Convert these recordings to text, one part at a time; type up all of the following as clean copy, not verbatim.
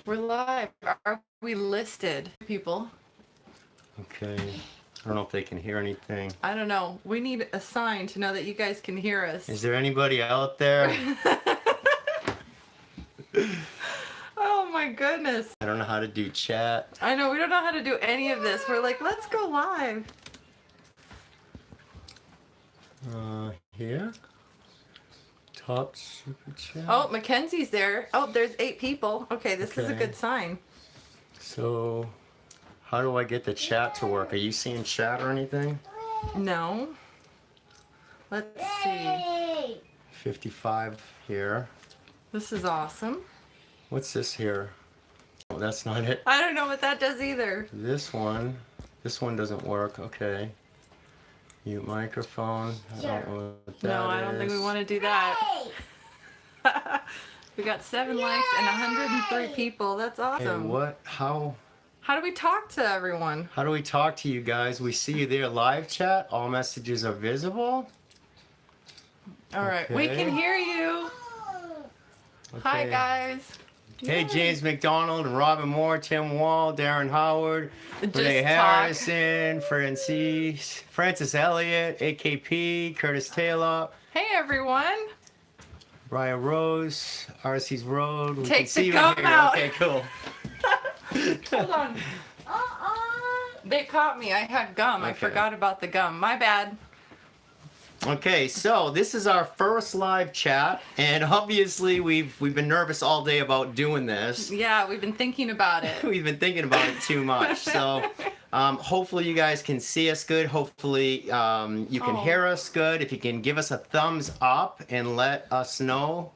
We're live. Are we listed, people? Okay. I don't know if they can hear anything. I don't know. We need a sign to know that you guys can hear us. Is there anybody out there? Oh my goodness. I don't know how to do chat. I know, we don't know how to do any of this. We're like, let's go live. Here? Top super chat. Oh, Mackenzie's there. Oh, there's 8 people. Okay, this is a Okay. good sign. So, how do I get the chat to work? Are you seeing chat or anything? No. Let's see. 55 here. This is awesome. What's this here? Oh, that's not it. I don't know what that does either. This one doesn't work. Okay. Mute microphone. I don't know what that No, I don't think we want to do that. We got 7 likes and 103 people. That's Hey, awesome. what? How How do we talk to everyone? do we talk to you guys? We see you there live chat. All messages are visible. All right, we Okay. can hear you. Hi, Okay. guys. Hey, James McDonald, Robin Moore, Tim Wall, Darren Howard, Just Renee talk. Harrison, Francis Elliott, AKP, Curtis Taylor, Hey, everyone. Brian Rose, RC's Road. We Take can see the you gum here. out. Okay, cool. Hold on. They caught me. I had gum. I Okay. forgot about the gum. My bad. Okay, so this is our first live chat, and obviously we've been nervous all day about doing this. Yeah, we've been thinking about it. We've been thinking about it too much. So hopefully you guys can see us good. Hopefully you can hear us good. If you can give us a thumbs up and let us know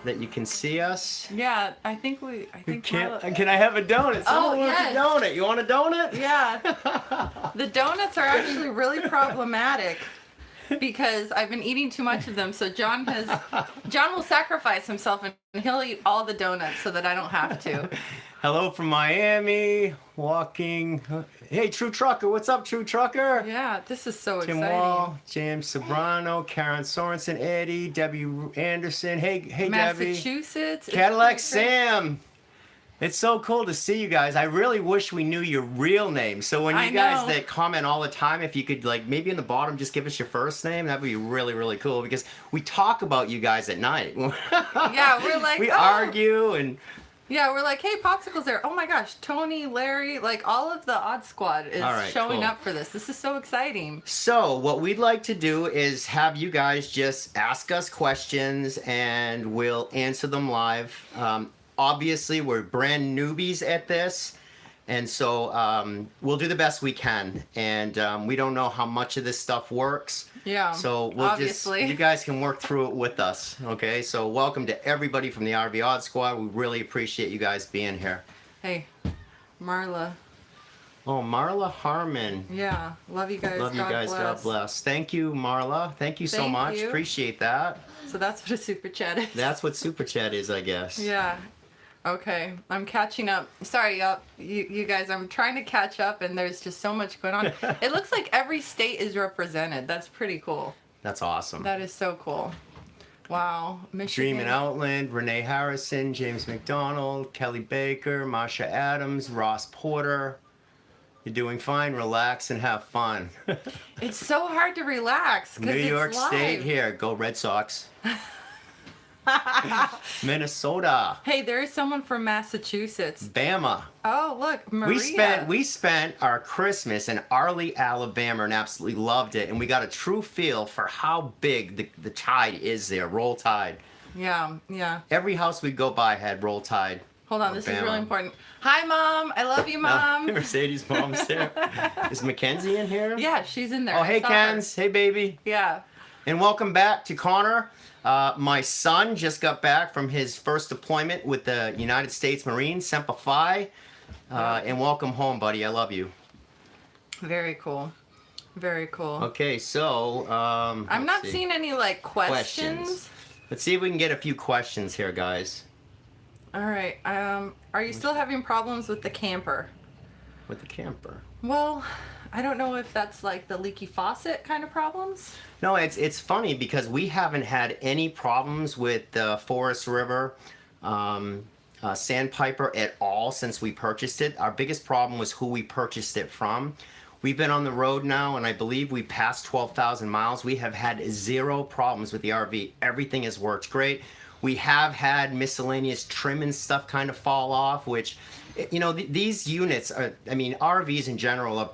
that you can see us. Yeah, I think Marla- Can I have a donut? Someone wants yes. a donut. You want a donut? Yeah. The donuts are actually really problematic because I've been eating too much of them. So John will sacrifice himself and he'll eat all the donuts so that I don't have to. Hello from Miami. Walking. Hey, True Trucker. What's up, True Trucker? Yeah, this is so Tim exciting. Wall, James Sobrano, Karen Sorensen, Eddie, Debbie Anderson. Hey, Debbie. Massachusetts. It's Cadillac pretty great. Sam. It's so cool to see you guys. I really wish we knew your real name. So when I you guys know. that comment all the time, if you could like maybe in the bottom just give us your first name, that'd be really, really cool because we talk about you guys at night. Yeah, we're like, we oh. argue and Yeah, we're like, hey, Popsicle's there. Oh my gosh, Tony, Larry, like all of the Odd Squad is All right, showing cool. up for this. This is so exciting. So what we'd like to do is have you guys just ask us questions and we'll answer them live. Obviously, we're brand newbies at this, and so we'll do the best we can. And we don't know how much of this stuff works. Yeah, So we'll obviously. you guys can work through it with us, okay? So welcome to everybody from the RV Odd Squad. We really appreciate you guys being here. Hey, Marla. Oh, Marla Harmon. Yeah, love you guys. Love you guys. God bless. Thank you, Marla. Thank you so Thank much. you. Appreciate that. So that's what a super chat is. That's what Super Chat is, I guess. Yeah. Okay, I'm catching up. Sorry, you guys, I'm trying to catch up and there's just so much going on. It looks like every state is represented. That's pretty cool. That's awesome. That is so cool. Wow. Michigan. Dreamin' Outland, Renee Harrison, James McDonald, Kelly Baker, Marsha Adams, Ross Porter. You're doing fine. Relax and have fun. It's so hard to relax because New it's York live. State, here. Go Red Sox. Minnesota. Hey, there is someone from Massachusetts. Bama. Oh, look, Maria. We spent our Christmas in Arley, Alabama, and absolutely loved it. And we got a true feel for how big the tide is there. Roll Tide. Yeah, yeah. Every house we go by had Roll Tide. Hold on, or this is Bama. really important. Hi, Mom. I love you, Mom. Mercedes' mom's there. Is Mackenzie in here? Yeah, she's in there. Oh, I hey, saw her. Kens. Hey, baby. Yeah. And welcome back to Connor. My son just got back from his first deployment with the United States Marines, Semper Fi. And welcome home, buddy. I love you. Very cool. Very cool. Okay, so I'm let's not see. seeing any like questions. Let's see if we can get a few questions here, guys. All right. Are you still having problems with the camper? With the camper. Well, I don't know if that's like the leaky faucet kind of problems. No, it's funny because we haven't had any problems with the Forest River Sandpiper at all since we purchased it. Our biggest problem was who we purchased it from. We've been on the road now, and I believe we passed 12,000 miles. We have had zero problems with the RV. Everything has worked great. We have had miscellaneous trim and stuff kind of fall off, which, you know, these units are, I mean, RVs in general are,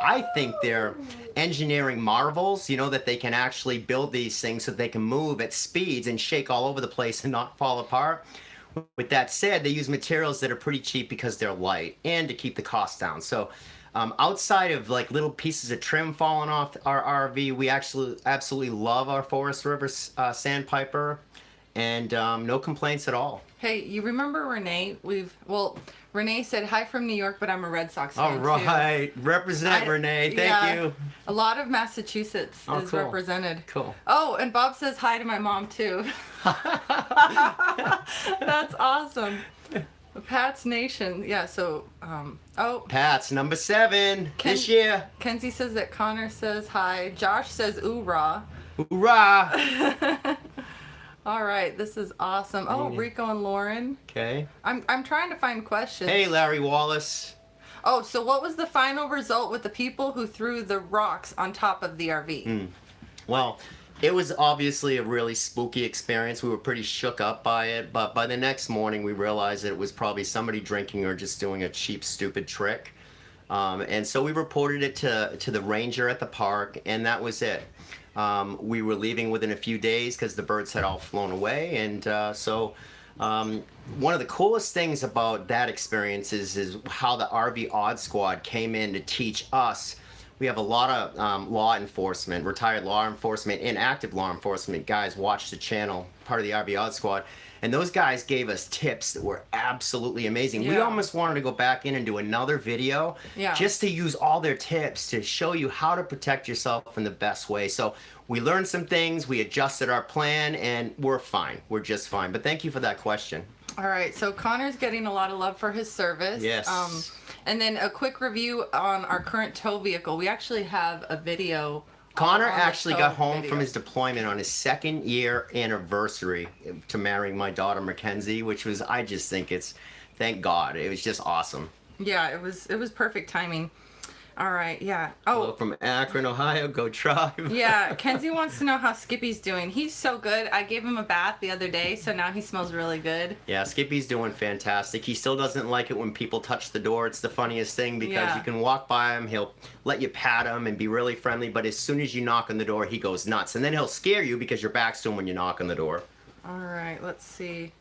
I think they're engineering marvels, you know, that they can actually build these things so they can move at speeds and shake all over the place and not fall apart. With that said, they use materials that are pretty cheap because they're light and to keep the cost down. So outside of like little pieces of trim falling off our RV, we actually absolutely love our Forest River Sandpiper, and no complaints at all. Hey, you remember Renee? Renee said hi from New York, but I'm a Red Sox fan All right, represent Renee. Thank you. A lot of Massachusetts is cool. represented. Cool. Oh, and Bob says hi to my mom too. That's awesome. Pat's Nation. Yeah, so Pat's number 7 this year. Kenzie says that Connor says hi. Josh says ooh rah. Hoorah! All right, this is awesome. Oh, Rico and Lauren. Okay. I'm trying to find questions. Hey, Larry Wallace. Oh, so what was the final result with the people who threw the rocks on top of the RV? Well, it was obviously a really spooky experience. We were pretty shook up by it, but by the next morning we realized that it was probably somebody drinking or just doing a cheap, stupid trick. And so we reported it to the ranger at the park, and that was it. We were leaving within a few days because the birds had all flown away, and so one of the coolest things about that experience is how the RV Odd Squad came in to teach us. We have a lot of law enforcement, retired law enforcement, and active law enforcement guys watch the channel, part of the RV Odd Squad, and those guys gave us tips that were absolutely amazing. We Yeah. almost wanted to go back in and do another video just to use all their tips to show you how to protect yourself in the best way. So we learned some things, we adjusted our plan, and we're fine. We're just fine. But thank you for that question. All right, so Connor's getting a lot of love for his service. Yes. And then a quick review on our current tow vehicle. We actually have a video. Connor on the actually tow got home video. from his deployment on his 2nd year anniversary to marrying my daughter Mackenzie, which was, I just think thank God. It was just awesome. Yeah, it was perfect timing. All right, yeah. Hello Oh, from Akron, Ohio. Go Tribe. yeah. Kenzie wants to know how Skippy's doing. He's so good. I gave him a bath the other day, so now he smells really good. Yeah, Skippy's doing fantastic. He still doesn't like it when people touch the door. It's the funniest thing because Yeah. you can walk by him, he'll let you pat him and be really friendly, but as soon as you knock on the door, he goes nuts. And then he'll scare you because your back's to him when you knock on the door. All right, let's see.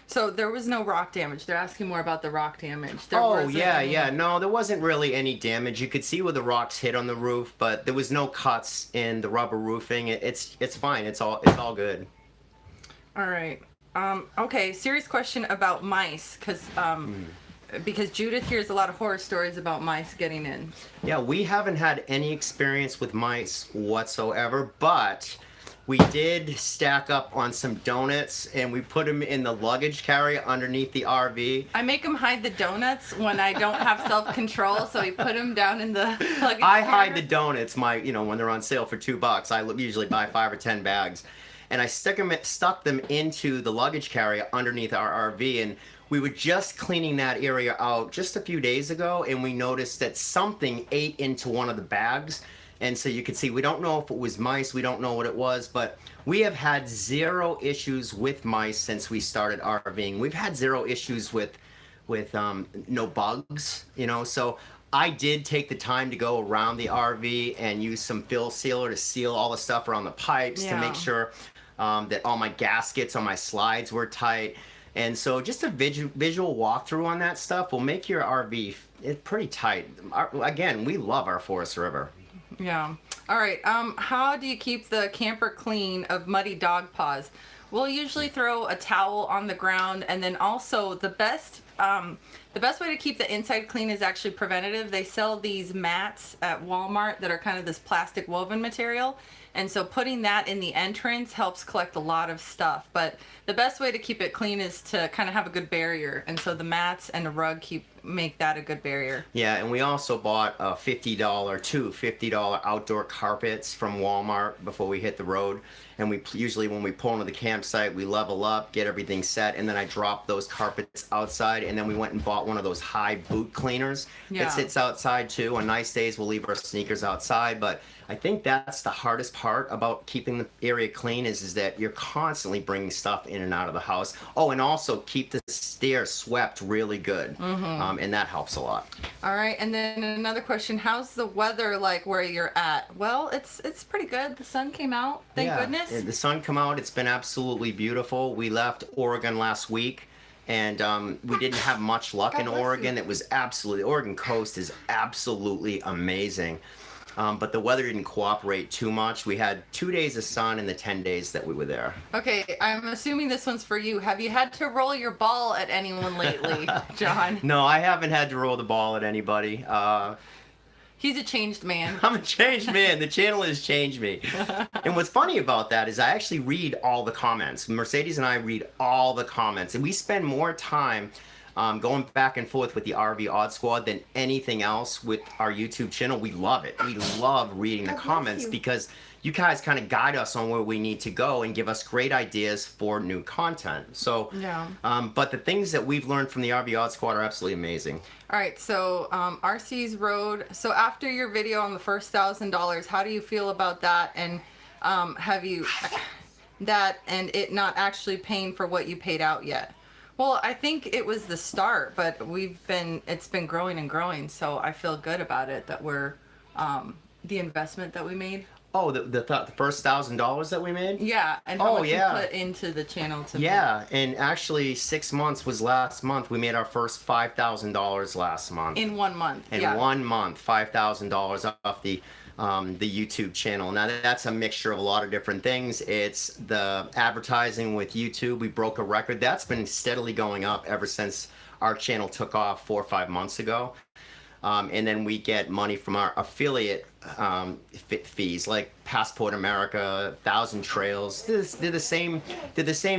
So there was no rock damage. They're asking more about the rock damage. There Oh, wasn't yeah, any- yeah. No, there wasn't really any damage. You could see where the rocks hit on the roof, but there was no cuts in the rubber roofing. It's fine. It's all good. All right. Okay, serious question about mice, because Judith hears a lot of horror stories about mice getting in. Yeah, we haven't had any experience with mice whatsoever, but we did stack up on some donuts and we put them in the luggage carrier underneath the RV. I make him hide the donuts when I don't have self-control, so we put them down in the luggage I hide the carrier. donuts, when they're on sale for $2. I usually buy 5 or 10 bags. And I stuck them into the luggage carrier underneath our RV, and we were just cleaning that area out just a few days ago, and we noticed that something ate into one of the bags. And so you can see, we don't know if it was mice, we don't know what it was, but we have had zero issues with mice since we started RVing. We've had zero issues with no bugs, so I did take the time to go around the RV and use some fill sealer to seal all the stuff around the pipes to make sure that all my gaskets on my slides were tight. And so just a visual walkthrough on that stuff will make your RV pretty tight. Again, we love our Forest River. Yeah. All right. How do you keep the camper clean of muddy dog paws? We'll usually throw a towel on the ground, and then also the best way to keep the inside clean is actually preventative. They sell these mats at Walmart that are kind of this plastic woven material. And so putting that in the entrance helps collect a lot of stuff. But the best way to keep it clean is to kind of have a good barrier. And so the mats and a rug make that a good barrier. Yeah, and we also bought two $50 outdoor carpets from Walmart before we hit the road. And we usually, when we pull into the campsite, we level up, get everything set, and then I drop those carpets outside. And then we went and bought one of those high boot cleaners Yeah. that sits outside too. On nice days, we'll leave our sneakers outside. But I think that's the hardest part about keeping the area clean is that you're constantly bringing stuff in and out of the house. Oh, and also keep the stairs swept really good, and that helps a lot. All right, and then another question: how's the weather like where you're at? Well, it's pretty good. The sun came out, thank goodness. The sun come out. It's been absolutely beautiful. We left Oregon last week, and we didn't have much luck God in bless Oregon. you. It was absolutely, Oregon coast is absolutely amazing. But the weather didn't cooperate too much. We had 2 days of sun in the 10 days that we were there. Okay, I'm assuming this one's for you. Have you had to roll your ball at anyone lately, John? No, I haven't had to roll the ball at anybody. He's a changed man. I'm a changed man. The channel has changed me. And what's funny about that is I actually read all the comments. Mercedes and I read all the comments. And we spend more time going back and forth with the RV Odd Squad than anything else with our YouTube channel. We love it. We love reading the comments because you guys kind of guide us on where we need to go and give us great ideas for new content. So, Yeah. But the things that we've learned from the RV Odd Squad are absolutely amazing. All right, so RC's Road. So after your video on the first $1,000, how do you feel about that? And have you that and it not actually paying for what you paid out yet? Well, I think it was the start, but it's been growing and growing. So I feel good about it that we're the investment that we made. Oh, the first $1,000 that we made? Yeah, and how Oh, much yeah. you put into the channel to Yeah, and actually 6 months was last month. We made our first $5,000 last month. in 1 month. In Yeah. 1 month, $5,000 off the YouTube channel. Now that's a mixture of a lot of different things. It's the advertising with YouTube. We broke a record. That's been steadily going up ever since our channel took off 4 or 5 months ago. And then we get money from our affiliate fees, like Passport America, Thousand Trails. They're the same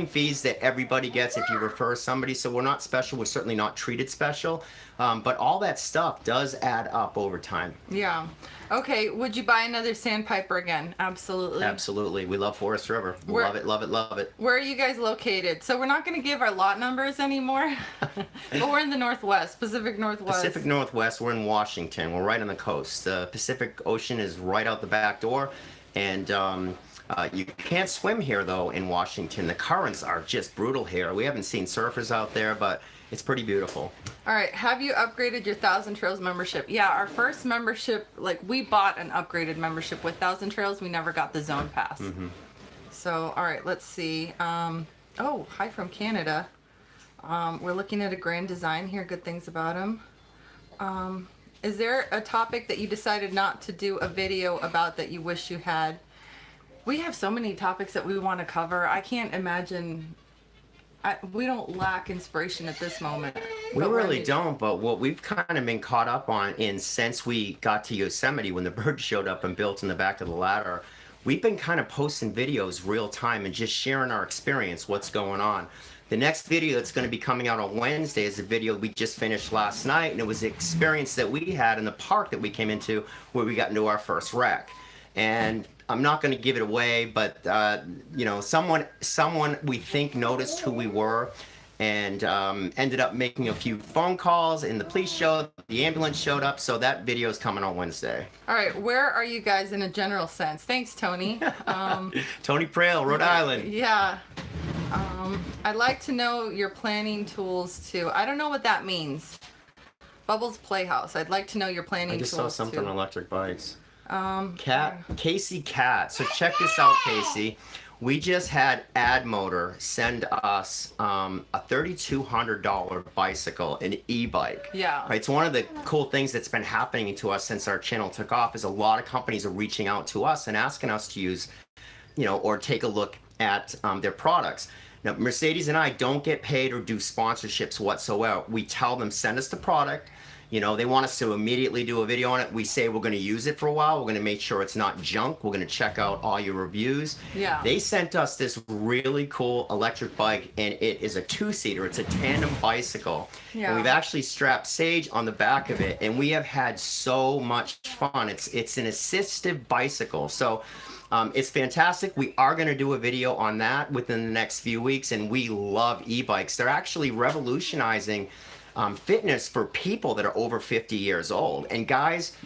fees that everybody gets if you refer somebody. So we're not special. We're certainly not treated special. But all that stuff does add up over time. Yeah. Okay. Would you buy another sandpiper again? Absolutely. Absolutely. We love Forest River. We We're- love it, love it, love it. Where are you guys located? So we're not going to give our lot numbers anymore, but we're in the Northwest, Pacific Northwest. Pacific Northwest, we're in Washington. We're right on the coast. The Pacific Ocean is right out the back door. And you can't swim here, though, in Washington. The currents are just brutal here. We haven't seen surfers out there, but it's pretty beautiful. All right. Have you upgraded your Thousand Trails membership? Yeah, our first membership, like we bought an upgraded membership with Thousand Trails. We never got the Zone Pass. Mm-hmm. So, all right, let's see. Oh, hi from Canada. We're looking at a Grand Design here. Good things about him. Is there a topic that you decided not to do a video about that you wish you had? We have so many topics that we want to cover. I can't imagine. We don't lack inspiration at this moment. We but we're really need- don't, but what we've kind of been caught up on since we got to Yosemite, when the birds showed up and built in the back of the ladder, we've been kind of posting videos real time and just sharing our experience, what's going on. The next video that's going to be coming out on Wednesday is a video we just finished last night, and it was an experience that we had in the park that we came into where we got into our first wreck. And I'm not going to give it away, but you know, someone we think noticed who we were and ended up making a few phone calls, and the police showed, the ambulance showed up, so that video is coming on Wednesday. All right, where are you guys in a general sense? Thanks, Tony. Tony Prail, Rhode Island. Yeah. I'd like to know your planning tools too. I don't know what that means. Bubbles Playhouse. I'd like to know your planning I just tools saw something too. on electric bikes. Casey Cat. So check this out, Casey. We just had Ad Motor send us a $3,200 bicycle, an e-bike. Yeah. Right. It's one of the cool things that's been happening to us since our channel took off is a lot of companies are reaching out to us and asking us to use, you know, or take a look at their products. Now, Mercedes and I don't get paid or do sponsorships whatsoever. We tell them, send us the product. You know, they want us to immediately do a video on it. We say we're going to use it for a while. We're going to make sure it's not junk. We're going to check out all your reviews. Yeah. They sent us this really cool electric bike, and it is a two-seater. It's a tandem bicycle. Yeah. And we've actually strapped Sage on the back of it, and we have had so much fun. It's an assistive bicycle. So it's fantastic. We are going to do a video on that within the next few weeks, and we love e-bikes. They're actually revolutionizing fitness for people that are over 50 years old. And guys,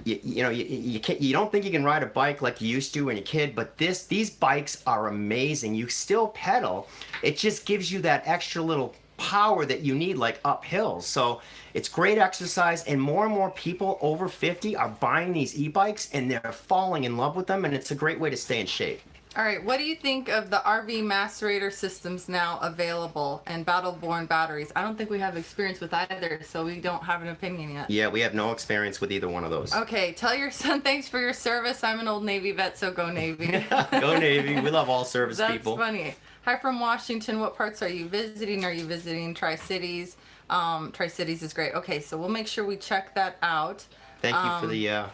you don't think you can ride a bike like you used to when you're a kid, but these bikes are amazing. You still pedal. It just gives you that extra little power that you need, like up hills. So it's great exercise, and more people over 50 are buying these e-bikes, and they're falling in love with them, and it's a great way to stay in shape. All right, what do you think of the RV Macerator systems now available and Battle-Born batteries? I don't think we have experience with either, so we don't have an opinion yet. Yeah, we have no experience with either one of those. Okay, tell your son thanks for your service. I'm an old Navy vet, so go Navy. Go Navy. We love all service That's people. funny. Hi from Washington. What parts are you visiting? Are you visiting Tri-Cities? Tri-Cities is great. Okay, so we'll make sure we check that out. Thank you for the...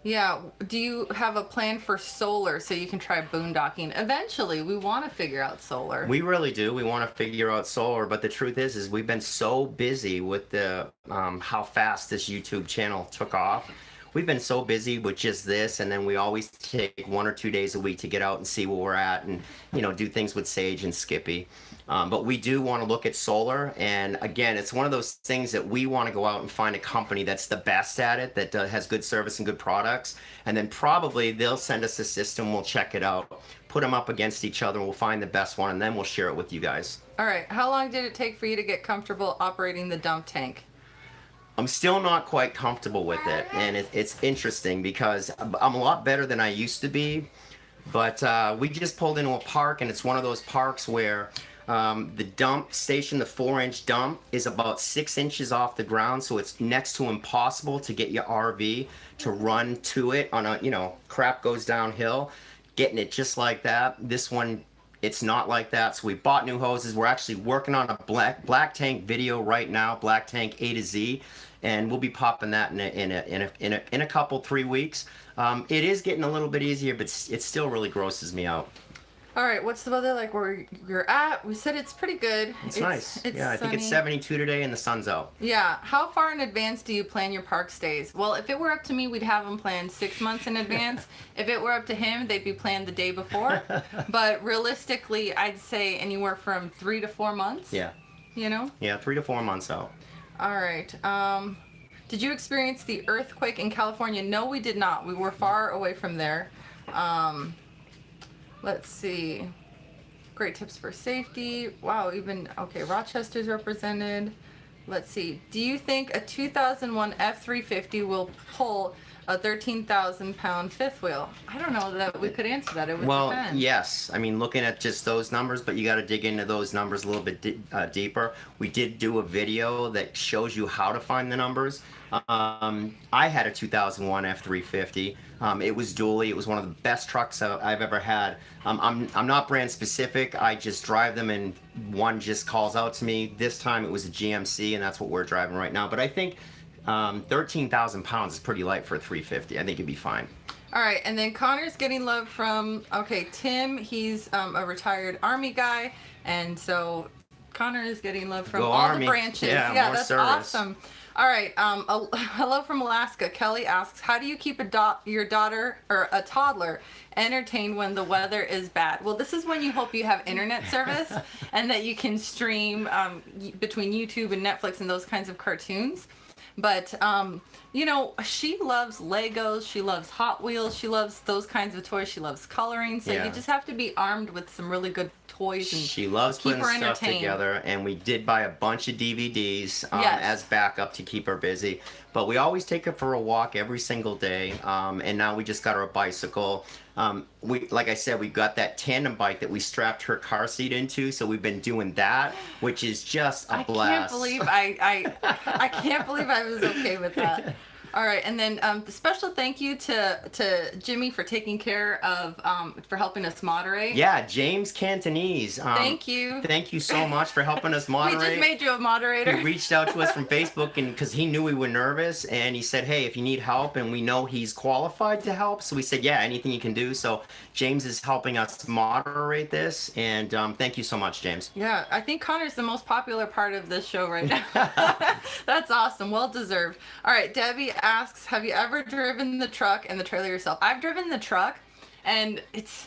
Yeah. Do you have a plan for solar so you can try boondocking? Eventually, we want to figure out solar. We really do. We want to figure out solar, but the truth is we've been so busy with the how fast this YouTube channel took off. We've been so busy with just this, and then we always take 1 or 2 days a week to get out and see where we're at, and do things with Sage and Skippy. But we do want to look at solar, and again, it's one of those things that we want to go out and find a company that's the best at it, that has good service and good products, and then probably they'll send us a system, we'll check it out, put them up against each other, and we'll find the best one, and then we'll share it with you guys. All right. How long did it take for you to get comfortable operating the dump tank? I'm still not quite comfortable with it, and it's interesting because I'm a lot better than I used to be, but we just pulled into a park, and it's one of those parks where the dump station, the 4-inch dump, is about 6 inches off the ground, so it's next to impossible to get your RV to run to it on a, crap goes downhill. Getting it just like that. This one, it's not like that, so we bought new hoses. We're actually working on a black tank video right now, black tank A to Z, and we'll be popping that in a couple 3 weeks. It is getting a little bit easier, but it still really grosses me out. All right, what's the weather like where you're at? We said it's pretty good. It's nice. Yeah, I think it's sunny. 72 today and the sun's out. Yeah. How far in advance do you plan your park stays? Well, if it were up to me, we'd have them planned 6 months in advance. If it were up to him, they'd be planned the day before. But realistically, I'd say anywhere from 3 to 4 months. Yeah. Yeah, 3 to 4 months out. All right. Did you experience the earthquake in California? No, we did not. We were far away from there. Let's see. Great tips for safety. Wow, okay, Rochester's represented. Let's see. Do you think a 2001 F350 will pull a 13,000-pound fifth wheel? I don't know that we could answer that. It would depend. Yes. I mean, looking at just those numbers, but you got to dig into those numbers a little bit deeper. We did do a video that shows you how to find the numbers. I had a 2001 F350. It was dually. It was one of the best trucks I've ever had. I'm not brand specific. I just drive them, and one just calls out to me. This time it was a GMC, and that's what we're driving right now. But I think 13,000 pounds is pretty light for a 350. I think it'd be fine. All right, and then Connor's getting love from, Tim. He's a retired Army guy, and so Connor is getting love from Go all Army. the branches. Yeah, more that's service. awesome. All right, hello from Alaska. Kelly asks, how do you keep your daughter or a toddler entertained when the weather is bad? Well, this is when you hope you have internet service and that you can stream between YouTube and Netflix and those kinds of cartoons. But, she loves Legos, she loves Hot Wheels, she loves those kinds of toys, she loves coloring. So you just have to be armed with some really good toys and she loves keep putting her stuff entertained. together, and we did buy a bunch of DVDs as backup to keep her busy. But we always take her for a walk every single day, and now we just got her a bicycle. Like I said, we got that tandem bike that we strapped her car seat into, so we've been doing that, which is just a blast. I can't believe I can't believe I was okay with that. All right, and then the special thank you to Jimmy for taking care of for helping us moderate. Yeah, James Cantonese. Thank you. Thank you so much for helping us We moderate. just made you a moderator. He reached out to us from Facebook, and because he knew we were nervous, and he said, "Hey, if you need help," and we know he's qualified to help, so we said, "Yeah, anything you can do." So James is helping us moderate this, and thank you so much, James. Yeah, I think Connor's the most popular part of this show right now. That's awesome. Well deserved. All right, Debbie asks, have you ever driven the truck and the trailer yourself? I've driven the truck, and it's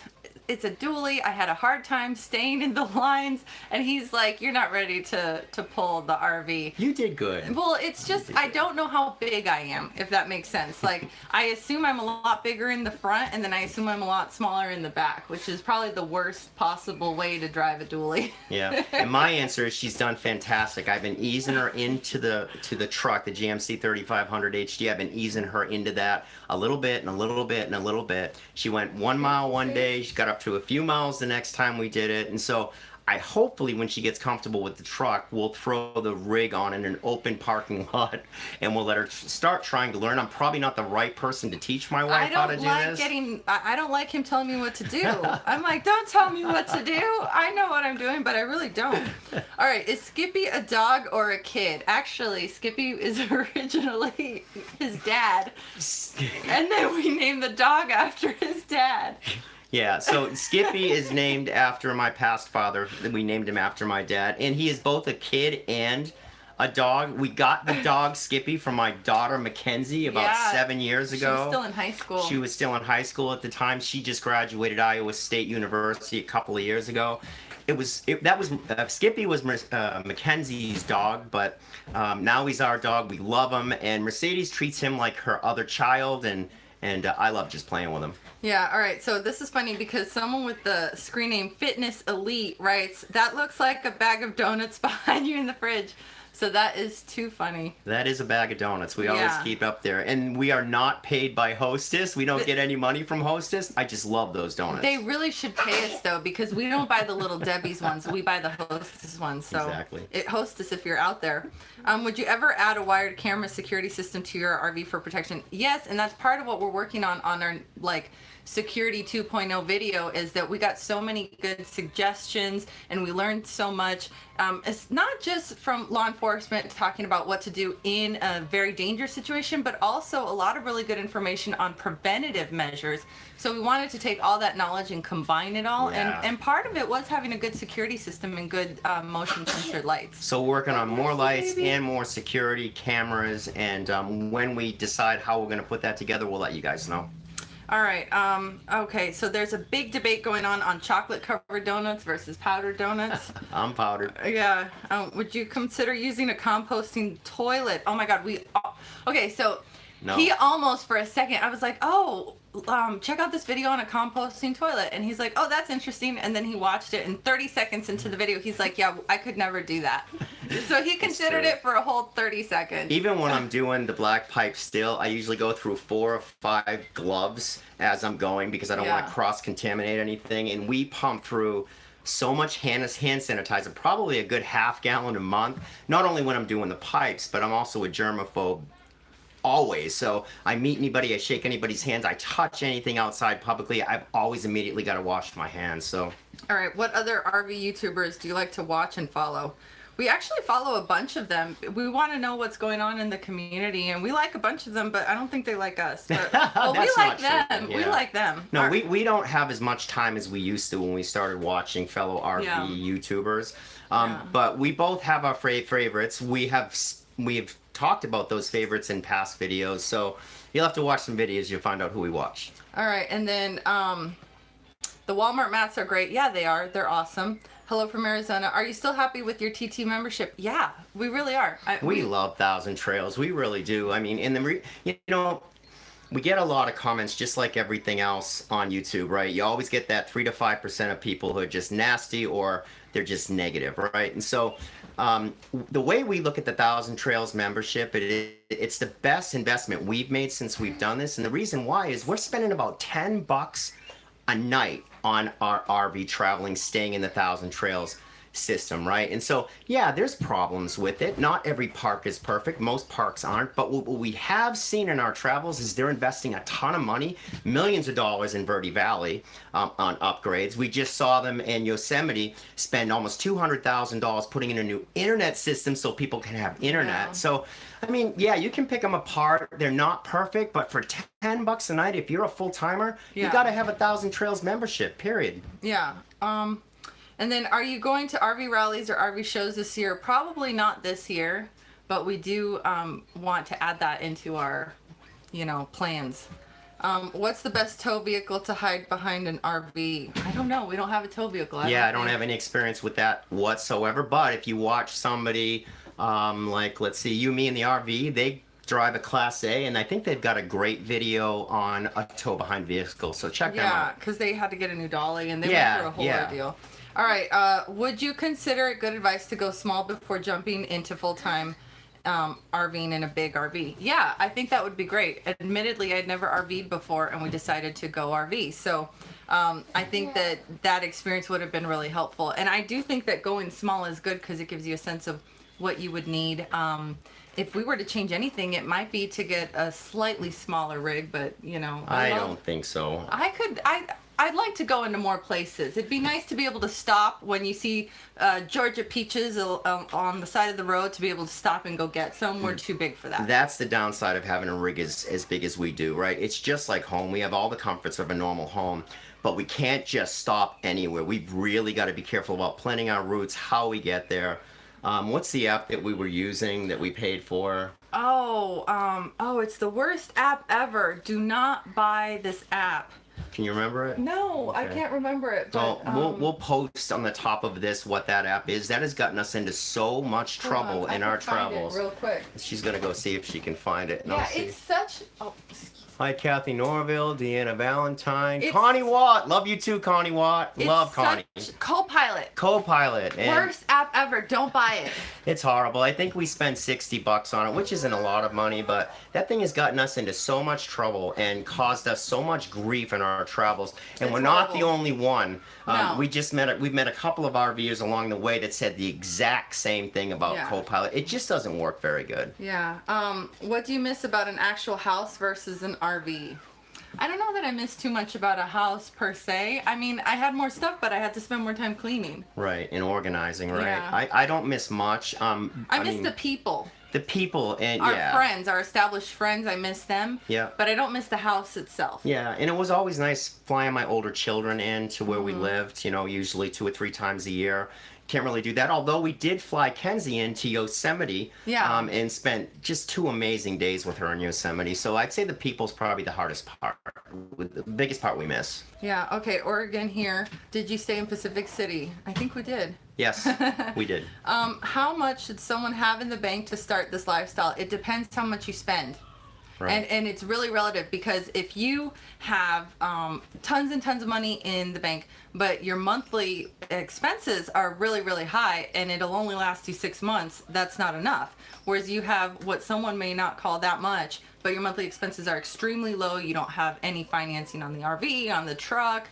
a dually. I had a hard time staying in the lines, and he's like, "You're not ready to pull the RV." You did good. Well, it's just I don't know how big I am, if that makes sense. Like, I assume I'm a lot bigger in the front, and then I assume I'm a lot smaller in the back, which is probably the worst possible way to drive a dually. Yeah, and my answer is she's done fantastic. I've been easing her into the truck, the GMC 3500 HD. I've been easing her into that a little bit and a little bit and a little bit. She went 1 mile one day. She got up to a few miles the next time we did it, and so I hopefully when she gets comfortable with the truck, we'll throw the rig on in an open parking lot, and we'll let her start trying to learn. I'm probably not the right person to teach my wife how to do this. I don't like him telling me what to do. I'm like, don't tell me what to do. I know what I'm doing, but I really don't. All right, is Skippy a dog or a kid? Actually, Skippy is originally his dad, and then we named the dog after his dad. Yeah, so Skippy is named after my past father. We named him after my dad. And he is both a kid and a dog. We got the dog Skippy from my daughter Mackenzie about 7 years ago. She was still in high school. She was still in high school at the time. She just graduated Iowa State University a couple of years ago. Skippy was Mackenzie's dog, but now he's our dog. We love him, and Mercedes treats him like her other child, and I love just playing with him. Yeah, all right. So this is funny because someone with the screen name Fitness Elite writes, "That looks like a bag of donuts behind you in the fridge." So that is too funny. That is a bag of donuts. We always keep up there. And we are not paid by Hostess. We don't get any money from Hostess. I just love those donuts. They really should pay us, though, because we don't buy the Little Debbie's ones. We buy the Hostess ones. So Exactly. Hostess if you're out there. Would you ever add a wired camera security system to your RV for protection? Yes, and that's part of what we're working on our, Security 2.0 video, is that we got so many good suggestions and we learned so much. It's not just from law enforcement talking about what to do in a very dangerous situation, but also a lot of really good information on preventative measures. So we wanted to take all that knowledge and combine it all. Yeah. And part of it was having a good security system and good motion sensor lights. So we're working on more lights and more security cameras. And when we decide how we're going to put that together, we'll let you guys know. All right. Okay. So there's a big debate going on chocolate covered donuts versus powdered donuts. I'm powdered. Yeah. Would you consider using a composting toilet? Oh my God. Okay. So No. he almost for a second, I was like, oh, check out this video on a composting toilet. And he's like, oh, that's interesting. And then he watched it, and 30 seconds into the video, he's like, yeah, I could never do that. So he considered it for a whole 30 seconds. Even when I'm doing the black pipe still, I usually go through 4 or 5 gloves as I'm going because I don't want to cross-contaminate anything. And we pump through so much hand sanitizer, probably a good half gallon a month. Not only when I'm doing the pipes, but I'm also a germaphobe always. So I meet anybody, I shake anybody's hands, I touch anything outside publicly, I've always immediately got to wash my hands. So all right, what other RV YouTubers do you like to watch and follow? We actually follow a bunch of them. We want to know what's going on in the community, and we like a bunch of them, but I don't think they like us. But well, we like them. Yeah. We like them. No, we don't have as much time as we used to when we started watching fellow RV YouTubers. But we both have our favorites. We've talked about those favorites in past videos, so you'll have to watch some videos. You'll find out who we watch. All right, and then the Walmart mats are great. Yeah, they are. They're awesome. Hello from Arizona. Are you still happy with your TT membership? Yeah, we really are. We love Thousand Trails. We really do. I mean, we get a lot of comments just like everything else on YouTube, right? You always get that 3 to 5% of people who are just nasty or they're just negative, right? And so the way we look at the Thousand Trails membership, it's the best investment we've made since we've done this. And the reason why is we're spending about $10 a night on our RV traveling, staying in the Thousand Trails. system, right? And so, yeah, there's problems with it. Not every park is perfect. Most parks aren't. But what we have seen in our travels is they're investing a ton of money, millions of dollars in Verde Valley on upgrades. We just saw them in Yosemite spend almost $200,000 putting in a new internet system so people can have internet. Yeah. So, I mean, yeah, you can pick them apart. They're not perfect, but for $10 a night, if you're a full timer, you Yeah. got to have a Thousand Trails membership. Period. Yeah. And then are you going to RV rallies or RV shows this year? Probably not this year, but we do want to add that into our, plans. What's the best tow vehicle to hide behind an RV? I don't know. We don't have a tow vehicle. I don't have any experience with that whatsoever. But if you watch somebody like, let's see, you, me, and the RV, they drive a Class A, and I think they've got a great video on a tow behind vehicle. So check them Yeah, out. because they had to get a new dolly and they Yeah, went through a whole yeah. ordeal. All right. Would you consider it good advice to go small before jumping into full-time RVing in a big RV? Yeah, I think that would be great. Admittedly, I'd never RV'd before, and we decided to go RV. So I think that experience would have been really helpful. And I do think that going small is good because it gives you a sense of what you would need. If we were to change anything, it might be to get a slightly smaller rig, but I don't think so. I'd like to go into more places. It'd be nice to be able to stop when you see Georgia peaches on the side of the road, to be able to stop and go get some. We're too big for that. That's the downside of having a rig as big as we do, right? It's just like home. We have all the comforts of a normal home, but we can't just stop anywhere. We've really got to be careful about planning our routes, how we get there. What's the app that we were using that we paid for? It's the worst app ever. Do not buy this app. Can you remember it? No, I Okay. can't remember it. But, We'll post on the top of this what that app is. That has gotten us into so much trouble in our travels. Real quick. She's gonna go see if she can find it. And Yeah, I'll see. it's such. Oh, excuse Hi, Kathy Norville, Deanna Valentine, It's- Connie Watt. Love you too, Connie Watt. It's Love Connie. Copilot. Co-pilot. And Worst app ever. Don't buy it. it's horrible. I think we spent $60 on it, which isn't a lot of money, but that thing has gotten us into so much trouble and caused us so much grief in our travels. And It's we're not the horrible. only one. No. We've met a couple of RVers along the way that said the exact same thing about Yeah. Copilot. It just doesn't work very good. Yeah. What do you miss about an actual house versus an RV? I don't know that I miss too much about a house per se. I mean, I had more stuff, but I had to spend more time cleaning. Right, and organizing, right? Yeah. I don't miss much. I miss mean, the people. the people and Our yeah. friends, our established friends, I miss them. Yeah. But I don't miss the house itself. Yeah, and it was always nice flying my older children in to where Mm-hmm. we lived, usually 2 or 3 times a year. Can't really do that, although we did fly Kenzie into Yosemite Yeah. and spent just 2 amazing days with her in Yosemite. So I'd say the people's probably the hardest part, the biggest part we miss. Yeah. Okay. Oregon here. Did you stay in Pacific City? I think we did. Yes, we did. How much should someone have in the bank to start this lifestyle? It depends how much you spend. Right. And it's really relative, because if you have tons and tons of money in the bank, but your monthly expenses are really, really high, and it'll only last you 6 months, that's not enough. Whereas you have what someone may not call that much, but your monthly expenses are extremely low, you don't have any financing on the RV, on the truck,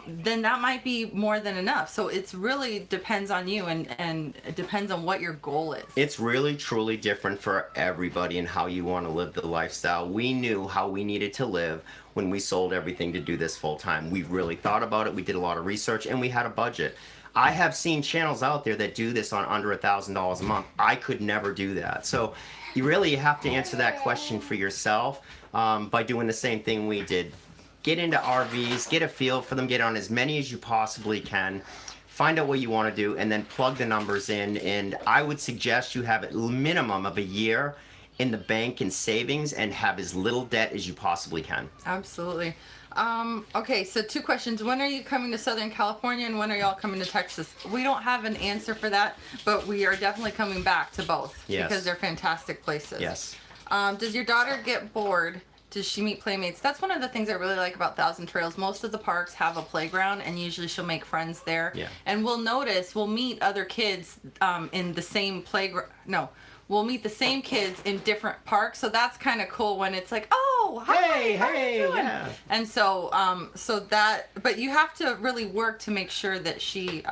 then that might be more than enough. So it's really depends on you, and it depends on what your goal is. It's really truly different for everybody and how you want to live the lifestyle. We knew how we needed to live when we sold everything to do this full time. We really thought about it. We did a lot of research, and we had a budget. I have seen channels out there that do this on under $1,000 a month. I could never do that. So you really have to answer that question for yourself by doing the same thing we did. Get into RVs, get a feel for them, get on as many as you possibly can. Find out what you want to do, and then plug the numbers in. And I would suggest you have a minimum of a year in the bank in savings and have as little debt as you possibly can. Absolutely. Okay, so 2 questions. When are you coming to Southern California, and when are y'all coming to Texas? We don't have an answer for that, but we are definitely coming back to both. Yes. Because they're fantastic places. Yes. Does your daughter get bored? Does she meet playmates? That's one of the things I really like about Thousand Trails. Most of the parks have a playground, and usually she'll make friends there. Yeah. And we'll meet other kids in the same playground. No. We'll meet the same kids in different parks, so that's kind of cool when it's like, oh, oh, hi, Hey, how are you hey, doing?" yeah. And so that, but you have to really work to make sure that she,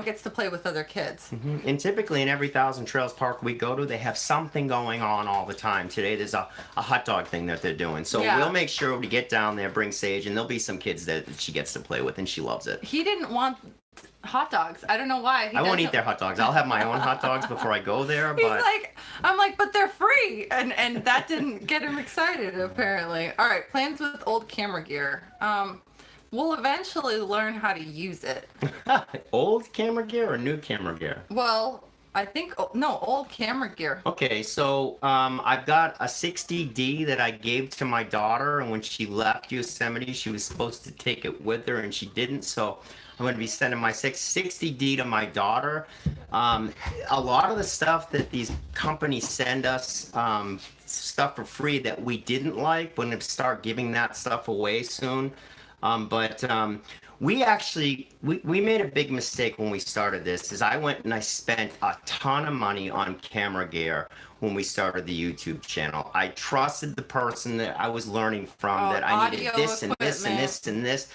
gets to play with other kids. And typically in every Thousand Trails park we go to, they have something going on all the time. Today there's a hot dog thing that they're doing. So Yeah. we'll make sure to get down there, bring Sage, and there'll be some kids that she gets to play with, and she loves it. He didn't want hot dogs. I don't know why. I won't eat their hot dogs. I'll have my own hot dogs before I go there, He's but like, I'm like, but they're free, and that didn't get him excited apparently. All right, plans with old camera gear. We'll eventually learn how to use it. old camera gear or new camera gear? Well, I think no, old camera gear. Okay, so I've got a 60D that I gave to my daughter, and when she left Yosemite, she was supposed to take it with her, and she didn't. So I'm going to be sending my 60D to my daughter. A lot of the stuff that these companies send us, stuff for free that we didn't like, we're going to start giving that stuff away soon. We actually we made a big mistake when we started this. Is I went and I spent a ton of money on camera gear when we started the YouTube channel. I trusted the person that I was learning from, that I needed audio this and this and this and this.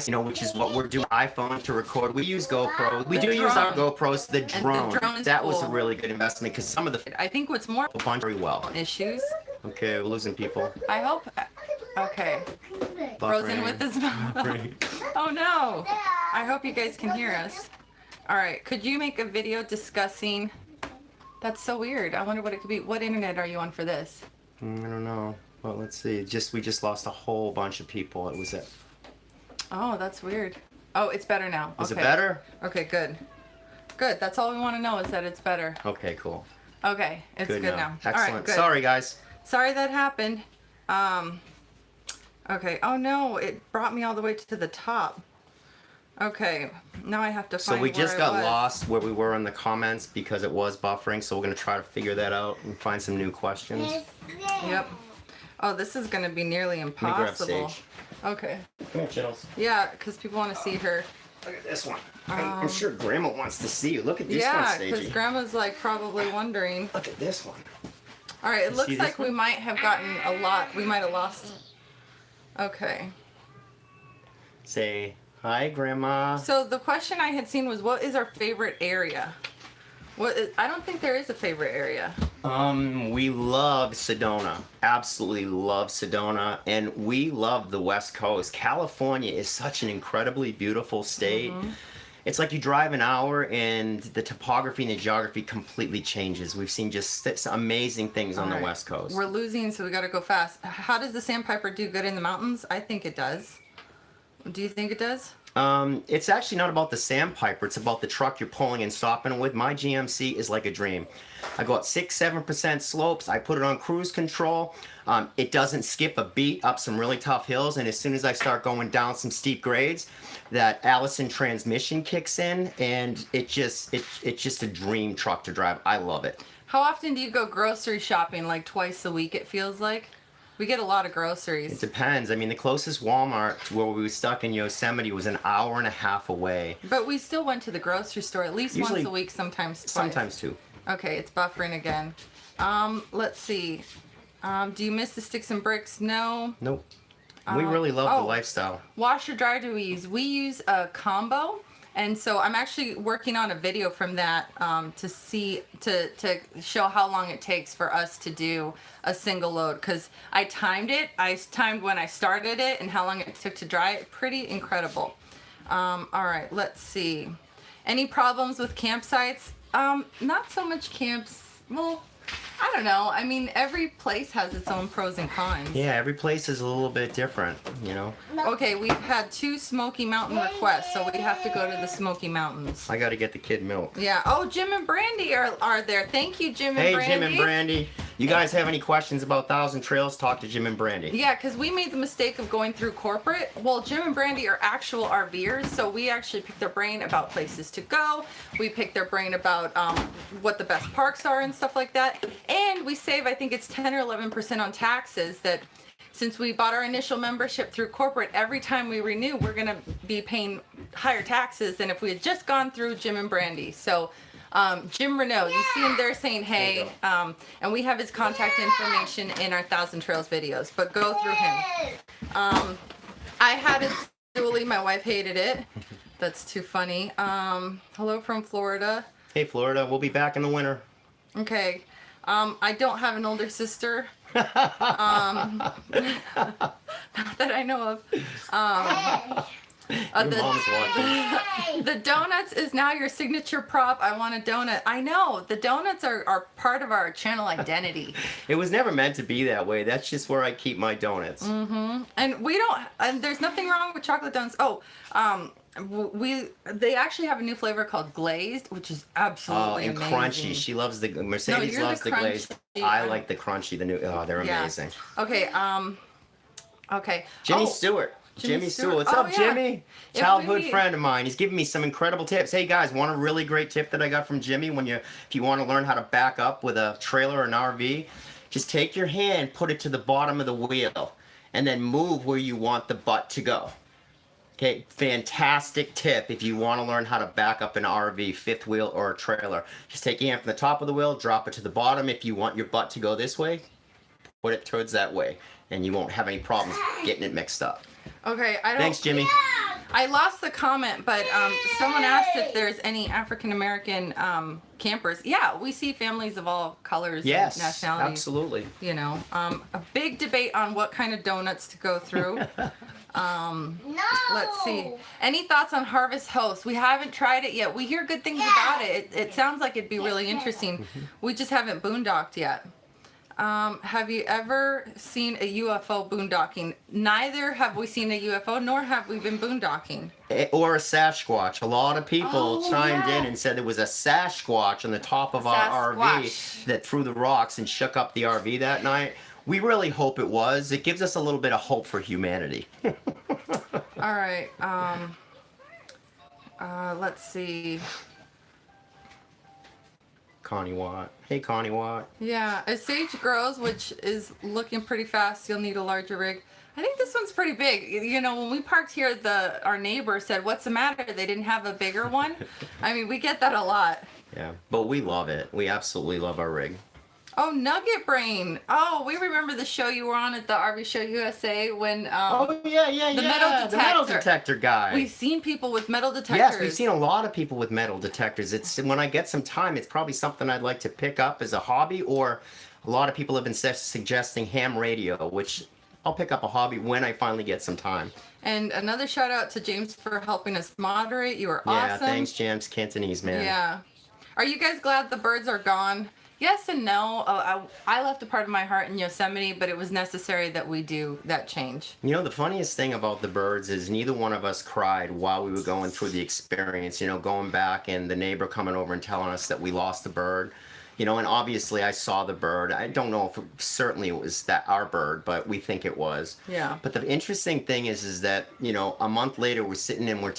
Which is what we're doing. iPhone to record. We use GoPro. We do use our GoPros. The drone. drone is That was a cool. really good investment because some of the I think what's more very well. issues. Okay, we're losing people. I hope. Okay, Frozen Buffering. with his mouth. Oh no! I hope you guys can hear us. All right, could you make a video discussing? That's so weird. I wonder what it could be. What internet are you on for this? I don't know. Well, let's see. We just lost a whole bunch of people. It was it. Oh, that's weird. Oh, it's better now. Is Okay. it better? Okay, good. Good. That's all we want to know is that it's better. Okay, cool. Okay, it's good, now. All Excellent. right, good. Sorry, guys. Sorry that happened. Okay. Oh no, it brought me all the way to the top. Okay, now I have to find So we just where I got was. lost where we were in the comments because it was buffering. So we're gonna try to figure that out and find some new questions. Yep. Oh, this is gonna be nearly Let me grab impossible. Sage. Okay. Come here, Chittles. Yeah, because people want to see her. Look at this one. I'm sure Grandma wants to see you. Look at this one, Yeah, because Sagey. Grandma's like probably wondering. Look at this one. All right, it You looks see this like we one? might have gotten a lot. We might have lost. Okay. Say hi, Grandma. So the question I had seen was, what is our favorite area? I don't think there is a favorite area. We love Sedona. Absolutely love Sedona. And we love the West Coast. California is such an incredibly beautiful state. It's like you drive an hour and the topography and the geography completely changes. We've seen just amazing things on the All right. West Coast. We're losing, so we got to go fast. How does the sandpiper do good in the mountains? I think it does. Do you think it does? It's actually not about the sandpiper. It's about the truck you're pulling and stopping with. My GMC is like a dream. I go at 6-7% slopes. I put it on cruise control. It doesn't skip a beat up some really tough hills. And as soon as I start going down some steep grades, that Allison transmission kicks in, and it's just a dream truck to drive. I love it. How often do you go grocery shopping? Like twice a week, it feels like. We get a lot of It groceries. depends. I mean, the closest Walmart to where we were stuck in Yosemite was an hour and a half away. But we still went to the grocery store at least Usually- once a week, sometimes twice. Sometimes two. Okay, it's buffering again. Let's see. Do you miss the sticks and bricks? No. Nope. We really love oh. the lifestyle. Washer dryer do we use? We use a combo. And so I'm actually working on a video from that to show how long it takes for us to do a single load, because I timed it. I timed when I started it and how long it took to dry it. Pretty incredible. All right, let's see. Any problems with campsites? Not so much camps. Well, I don't know. I mean, every place has its own pros and cons. Yeah, every place is a little bit different, you know. Okay, we've had 2 Smoky Mountain requests, so we have to go to the Smoky Mountains. I got to get the kid milk. Yeah. Oh, Jim and Brandy are there. Thank you, Jim and Hey, Brandy. Jim and Brandy. You guys have any questions about Thousand Trails? Talk to Jim and Brandy. Yeah, because we made the mistake of going through corporate. Well, Jim and Brandy are actual RVers, so we actually picked their brain about places to go. We picked their brain about what the best parks are and stuff like that. And we save, I think it's 10 or 11% on taxes. That since we bought our initial membership through corporate, every time we renew, we're going to be paying higher taxes than if we had just gone through Jim and Brandy. So Jim Renault, you see him there saying hey, and we have his contact information in our Thousand Trails videos, but go through him. I had it dually, my wife hated it. That's too funny. Hello from Florida. Hey, Florida, we'll be back in the winter. Okay. I don't have an older sister. Not that I know of. Your mom's watching. The donuts is now your signature prop. I want a donut. I know. The donuts are part of our channel identity. It was never meant to be that way. That's just where I keep my donuts. Mm-hmm. And we don't. And there's nothing wrong with chocolate donuts. Oh, they actually have a new flavor called glazed, which is absolutely and amazing. crunchy. She loves the Mercedes you're loves the the glazed. crunchy. I like the crunchy. The new. Oh, they're Yeah. amazing. Okay. Okay. Jimmy Oh, Stewart. Jimmy Stewart. Stewart. What's Oh, up, yeah. Jimmy? If Childhood we- friend of mine. He's giving me some incredible tips. Hey guys, want a really great tip that I got from Jimmy? If you want to learn how to back up with a trailer or an RV, just take your hand, put it to the bottom of the wheel, and then move where you want the butt to go. Okay, fantastic tip if you want to learn how to back up an RV, fifth wheel, or a trailer. Just take your hand from the top of the wheel, drop it to the bottom. If you want your butt to go this way, put it towards that way, and you won't have any problems getting it mixed up. Okay. I don't. Thanks, Jimmy. I lost the comment, but someone asked if there's any African American campers. Yeah, we see families of all colors Yes, and nationalities. absolutely. You know, a big debate on what kind of donuts to go through. No. Let's see. Any thoughts on Harvest Host? We haven't tried it yet. We hear good things about it. It sounds like it'd be really interesting. We just haven't boondocked yet. Have you ever seen a UFO boondocking? Neither have we seen a UFO, nor have we been boondocking. Or a Sasquatch. A lot of people Oh, chimed yeah. in and said there was a Sasquatch on the top of our Sasquatch. RV that threw the rocks and shook up the RV that night. We really hope it was. It gives us a little bit of hope for humanity. All right. Let's see. Connie Watt. Hey, Connie Watt. Yeah, as sage grows, which is looking pretty fast, you'll need a larger rig. I think this one's pretty big. You know, when we parked here, our neighbor said, "What's the matter? They didn't have a bigger one." I mean, we get that a lot. Yeah, but we love it. We absolutely love our rig. Oh, Nugget Brain. Oh, we remember the show you were on at the RV Show USA when Oh, yeah. the metal The metal detector. detector guy. we've seen people with metal detectors. Yes, we've seen a lot of people with metal detectors. It's when I get some time, it's probably something I'd like to pick up as a hobby, or a lot of people have been suggesting ham radio, which I'll pick up a hobby when I finally get some time. And another shout out to James for helping us moderate. You were Yeah, awesome. thanks, James Cantonese, man. Yeah. Are you guys glad the birds are gone? Yes and no. I left a part of my heart in Yosemite, but it was necessary that we do that change. You know, the funniest thing about the birds is neither one of us cried while we were going through the experience, you know, going back and the neighbor coming over and telling us that we lost the bird. You know, and obviously I saw the bird. I don't know if certainly it was our bird, but we think it was. Yeah. But the interesting thing is that, you know, a month later we're sitting and we're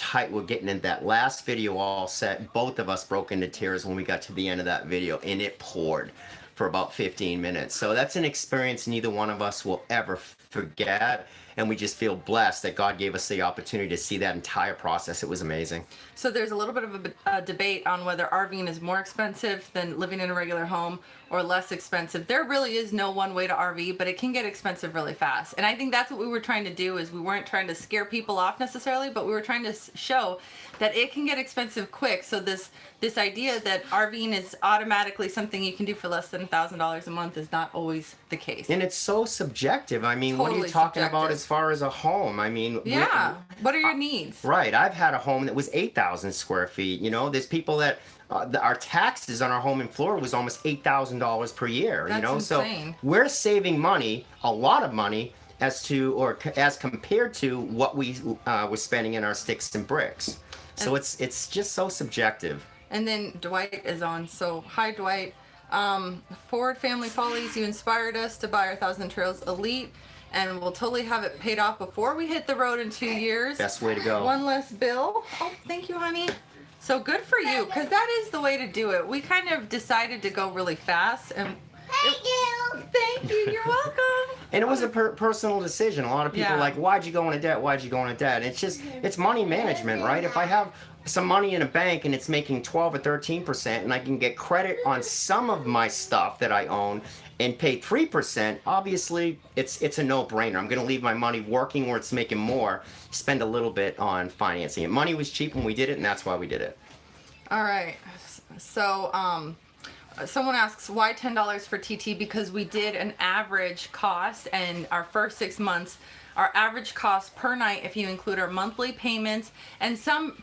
getting in that last video all set. Both of us broke into tears when we got to the end of that video, and it poured for about 15 minutes. So that's an experience neither one of us will ever forget. And we just feel blessed that God gave us the opportunity to see that entire process. It was amazing. So there's a little bit of a debate on whether RVing is more expensive than living in a regular home or less expensive. There really is no one way to RV, but it can get expensive really fast. And I think that's what we were trying to do, is we weren't trying to scare people off necessarily, but we were trying to show that it can get expensive quick. So this idea that RVing is automatically something you can do for less than $1,000 a month is not always the case. And it's so subjective. I mean, what are you Totally talking about subjective. as far as a home? I mean, Yeah. What are your needs? Right. I've had a home that was 8,000 square feet. You know, there's people that our taxes on our home in Florida was almost $8,000 per year. That's you know, insane. so we're saving money, a lot of money, as compared to what we were spending in our sticks and bricks. So it's just so subjective. And then Dwight is on. So hi, Dwight. Ford Family Follies, you inspired us to buy our Thousand Trails Elite, and we'll totally have it paid off before we hit the road in 2 years. Best way to go. One less bill. Oh, thank you, honey. So good for you, because that is the way to do it. We kind of decided to go really fast, and Thank you. thank you. You're welcome. And it was a personal decision. A lot of people are Yeah. like, why'd you go into debt? Why'd you go into debt? It's just, it's money management, right? If I have some money in a bank and it's making 12 or 13% and I can get credit on some of my stuff that I own and pay 3%, obviously it's a no-brainer. I'm going to leave my money working where it's making more, spend a little bit on financing it. Money was cheap when we did it, and that's why we did it. All right. So, someone asks why $10 for TT, because we did an average cost, and our first 6 months, our average cost per night, if you include our monthly payments, and some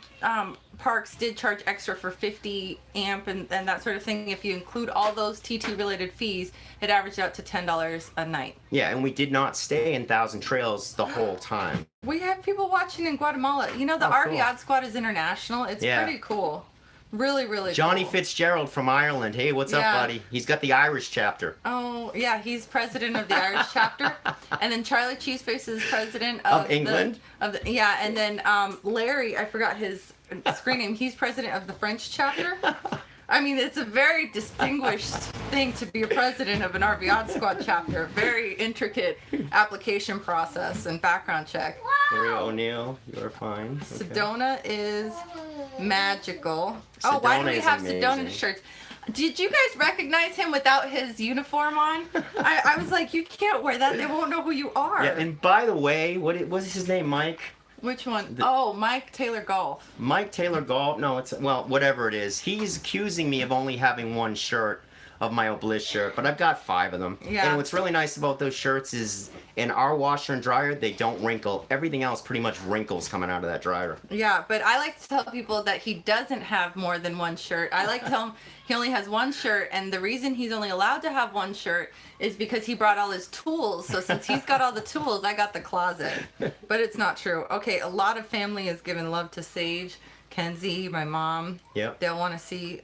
parks did charge extra for 50 amp and that sort of thing. If you include all those TT related fees, it averaged out to $10 a night. Yeah, and we did not stay in Thousand Trails the whole time. We have people watching in Guatemala. You know, the Oh, RV cool. Odd Squad is international. It's Yeah. pretty cool. Really, really Johnny cool. Fitzgerald from Ireland. Hey, what's up, Yeah. buddy? He's got the Irish chapter. Oh, yeah, he's president of the Irish chapter. And then Charlie Cheeseface is president Of England? Yeah, and then Larry, I forgot his screen name, he's president of the French chapter. I mean, it's a very distinguished thing to be a president of an RV Odd Squad chapter. Very intricate application process and background check. Maria O'Neill, you're fine. Okay. Sedona is magical. Oh, why do Sedona we is have amazing. Sedona shirts? Did you guys recognize him without his uniform on? I was like, you can't wear that. They won't know who you are. Yeah, and by the way, what's his name? Mike? Which one? Oh, Mike Taylor Golf. Mike Taylor Gall? No, it's, well, whatever it is. He's accusing me of only having one shirt of my Obliz shirt, but I've got 5 of them. Yeah. And what's really nice about those shirts is in our washer and dryer, they don't wrinkle. Everything else pretty much wrinkles coming out of that dryer. Yeah, but I like to tell people that he doesn't have more than one shirt. I like to tell him he only has one shirt, and the reason he's only allowed to have one shirt is because he brought all his tools. So since he's got all the tools, I got the closet. But it's not true. Okay, a lot of family has given love to Sage, Kenzie, my mom. Yep. They'll want to see.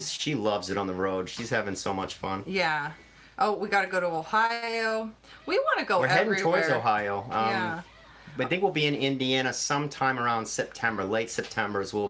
She loves it on the road. She's having so much fun. Yeah. Oh, we got to go to Ohio. We want to go We're everywhere. heading towards Ohio. Yeah. I think we'll be in Indiana sometime around September. Late September is we'll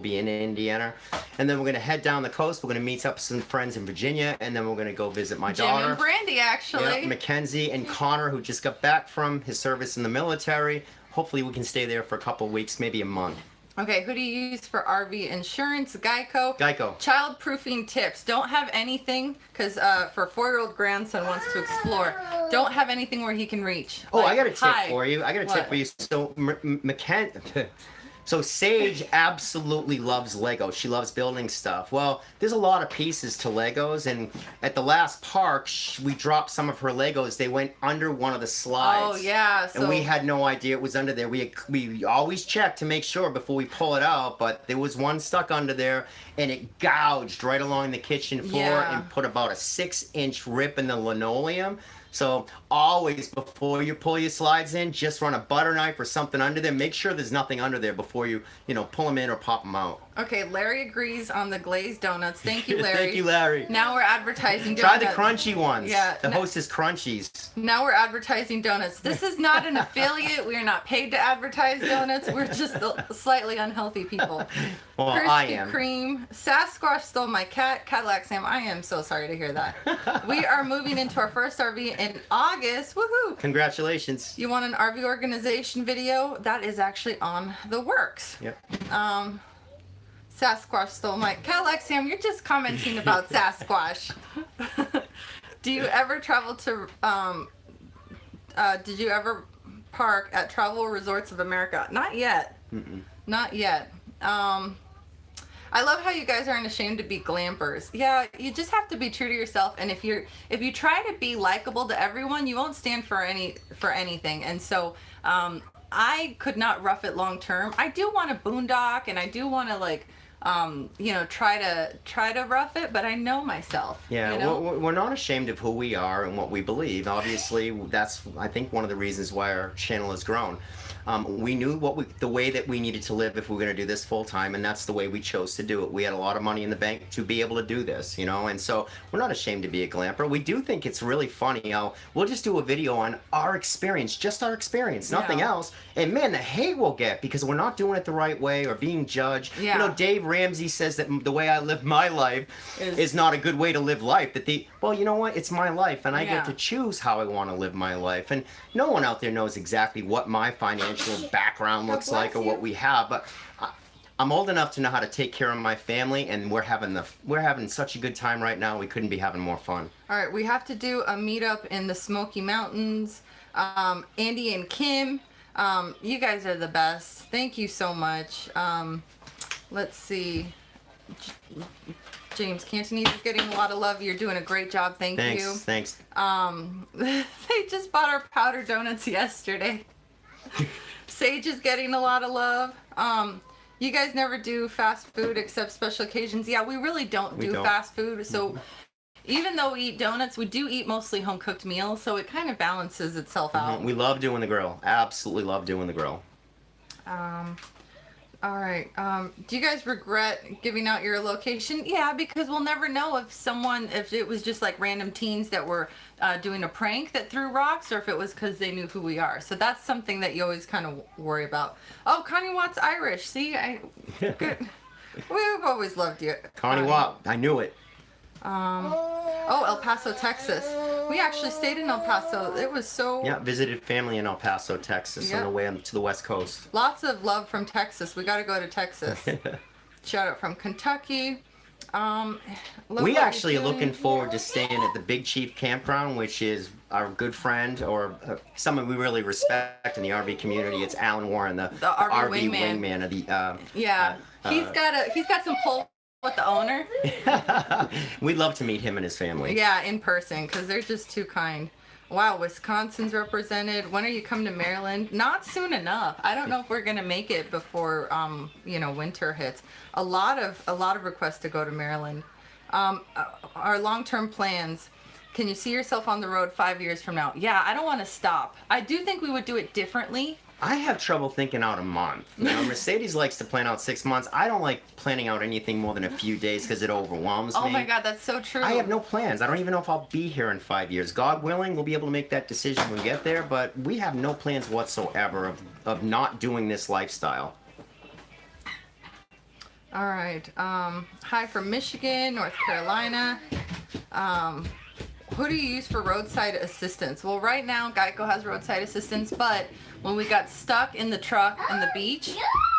be in Indiana, and then we're gonna head down the coast. We're gonna meet up with some friends in Virginia, and then we're gonna go visit my Jim daughter. and Brandy, actually. Yeah, Mackenzie and Connor, who just got back from his service in the military. Hopefully, we can stay there for a couple weeks, maybe a month. Okay, who do you use for RV insurance? Geico. Geico. Child-proofing tips. Don't have anything, because for a 4-year-old grandson wants to explore, don't have anything where he can reach. Oh, Like, I got a tip hi. for you. I got a tip What? for you. So, So Sage absolutely loves Lego. She loves building stuff. Well, there's a lot of pieces to Legos, and at the last park, we dropped some of her Legos. They went under one of the slides. Oh, yeah. So And we had no idea it was under there. We always check to make sure before we pull it out, but there was one stuck under there, and it gouged right along the kitchen floor Yeah. and put about a 6-inch rip in the linoleum. So always, before you pull your slides in, just run a butter knife or something under there. Make sure there's nothing under there before you pull them in or pop them out. Okay, Larry agrees on the glazed donuts. Thank you, Larry. Thank you, Larry. Now we're advertising Try donuts. the crunchy ones. Yeah, The no- Hostess Crunchies. Now we're advertising donuts. This is not an affiliate. We are not paid to advertise donuts. We're just slightly unhealthy people. Well, Krispy I am. Kreme. Sasquatch stole my cat. Cadillac Sam. I am so sorry to hear that. We are moving into our first RV in August. Woohoo! Congratulations. You want an RV organization video? That is actually on the works. Yep. Sasquatch stole my Cadillac Sam. You're just commenting about Sasquatch. Do you ever travel to? Did you ever park at Travel Resorts of America? Not yet. Not yet. I love how you guys aren't ashamed to be glampers. Yeah, you just have to be true to yourself. And if you try to be likable to everyone, you won't stand for anything. And so I could not rough it long term. I do want to boondock, and I do want to try to rough it, but I know myself. Yeah, you know? we're not ashamed of who we are and what we believe. Obviously, that's, I think, one of the reasons why our channel has grown. We knew the way that we needed to live if we were going to do this full time, and that's the way we chose to do it. We had a lot of money in the bank to be able to do this, you know, and so we're not ashamed to be a glamper. We do think it's really funny how we'll just do a video on our experience, just our experience, nothing else. And man, the hate we'll get because we're not doing it the right way or being judged. Yeah. You know, Dave Ramsey says that the way I live my life is not a good way to live life. Well, you know what? It's my life, and I get to choose how I want to live my life. And no one out there knows exactly what my financial background looks like or what we have, but I'm old enough to know how to take care of my family, and we're having such a good time right now. We couldn't be having more fun. All right, we have to do a meetup in the Smoky Mountains. Andy and Kim, you guys are the best. Thank you so much. Let's see. James Cantonese is getting a lot of love. You're doing a great job. Thank you. Thanks. They just bought our powder donuts yesterday. Sage is getting a lot of love. You guys never do fast food except special occasions. Yeah, we really don't do fast food. So even though we eat donuts, we do eat mostly home cooked meals. So it kind of balances itself out. We love doing the grill. Absolutely love doing the grill. All right. Do you guys regret giving out your location? Yeah, because we'll never know if it was just like random teens that were doing a prank that threw rocks, or if it was because they knew who we are. So that's something that you always kind of worry about. Oh, Connie Watt's Irish. See, good. We've always loved you. Connie Watt, I knew it. El Paso, Texas. We actually stayed in El Paso. It was so... Yeah, visited family in El Paso, Texas on the way to the West Coast. Lots of love from Texas. We got to go to Texas. Shout out from Kentucky. We actually are looking forward to staying at the Big Chief Campground, which is our good friend or someone we really respect in the RV community. It's Alan Warren, the RV wingman of the... he's got some pull with the owner. We'd love to meet him and his family. Yeah, in person, because they're just too kind. Wow, Wisconsin's represented. When are you coming to Maryland? Not soon enough. I don't know if we're gonna make it before winter hits. A lot of requests to go to Maryland. Our long-term plans. Can you see yourself on the road 5 years from now? Yeah, I don't want to stop. I do think we would do it differently. I have trouble thinking out a month. You know, Mercedes likes to plan out 6 months. I don't like planning out anything more than a few days because it overwhelms me. Oh my God, that's so true. I have no plans. I don't even know if I'll be here in 5 years. God willing, we'll be able to make that decision when we get there, but we have no plans whatsoever of not doing this lifestyle. All right. Hi from Michigan, North Carolina. Who do you use for roadside assistance? Well, right now, Geico has roadside assistance, but when we got stuck in the truck on the beach,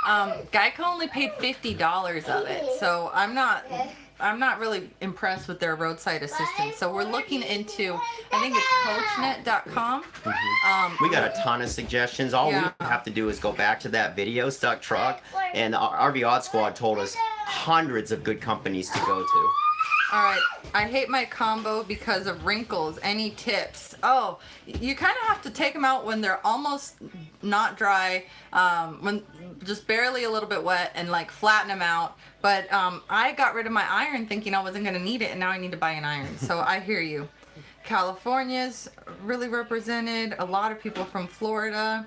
Geico only paid $50 of it. So I'm not really impressed with their roadside assistance. So we're looking into, I think it's coachnet.com. We got a ton of suggestions. All we have to do is go back to that video, Stuck Truck, and the RV Odd Squad told us hundreds of good companies to go to. All right, I hate my combo because of wrinkles. Any tips? Oh, you kind of have to take them out when they're almost not dry, when just barely a little bit wet, and like flatten them out. But I got rid of my iron thinking I wasn't going to need it, and now I need to buy an iron. So I hear you. California's really represented. A lot of people from Florida.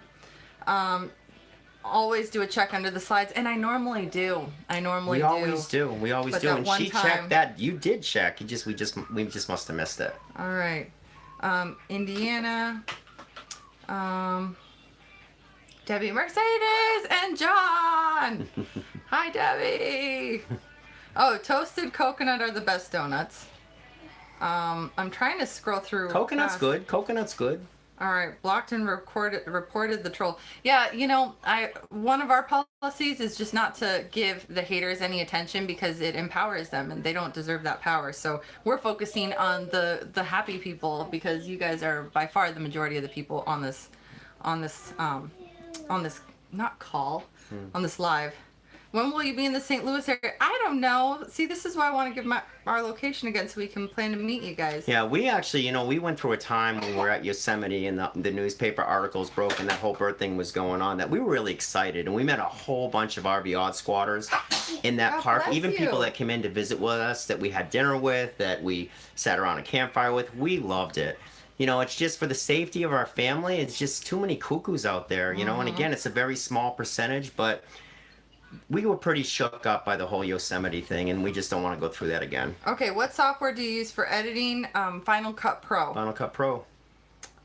Always do a check under the slides, and I normally do. We always do. But do. And she checked that. You did check. We just must have missed it. All right. Indiana. Debbie, Mercedes, and John. Hi, Debbie. Oh, toasted coconut are the best donuts. I'm trying to scroll through. Coconut's good. Coconut's good. All right, blocked and reported the troll. Yeah, one of our policies is just not to give the haters any attention because it empowers them and they don't deserve that power. So we're focusing on the happy people because you guys are by far the majority of the people on this not call, on this live. When will you be in the St. Louis area? I don't know. See, this is why I want to give our location again so we can plan to meet you guys. Yeah, we actually, we went through a time when we were at Yosemite and the newspaper articles broke and that whole bird thing was going on that we were really excited. And we met a whole bunch of RV Odd Squatters in that park. Even people that came in to visit with us, that we had dinner with, that we sat around a campfire with. We loved it. it's just for the safety of our family. It's just too many cuckoos out there, and again, it's a very small percentage, but we were pretty shook up by the whole Yosemite thing, and we just don't want to go through that again. Okay, what software do you use for editing? Final Cut Pro. Final Cut Pro.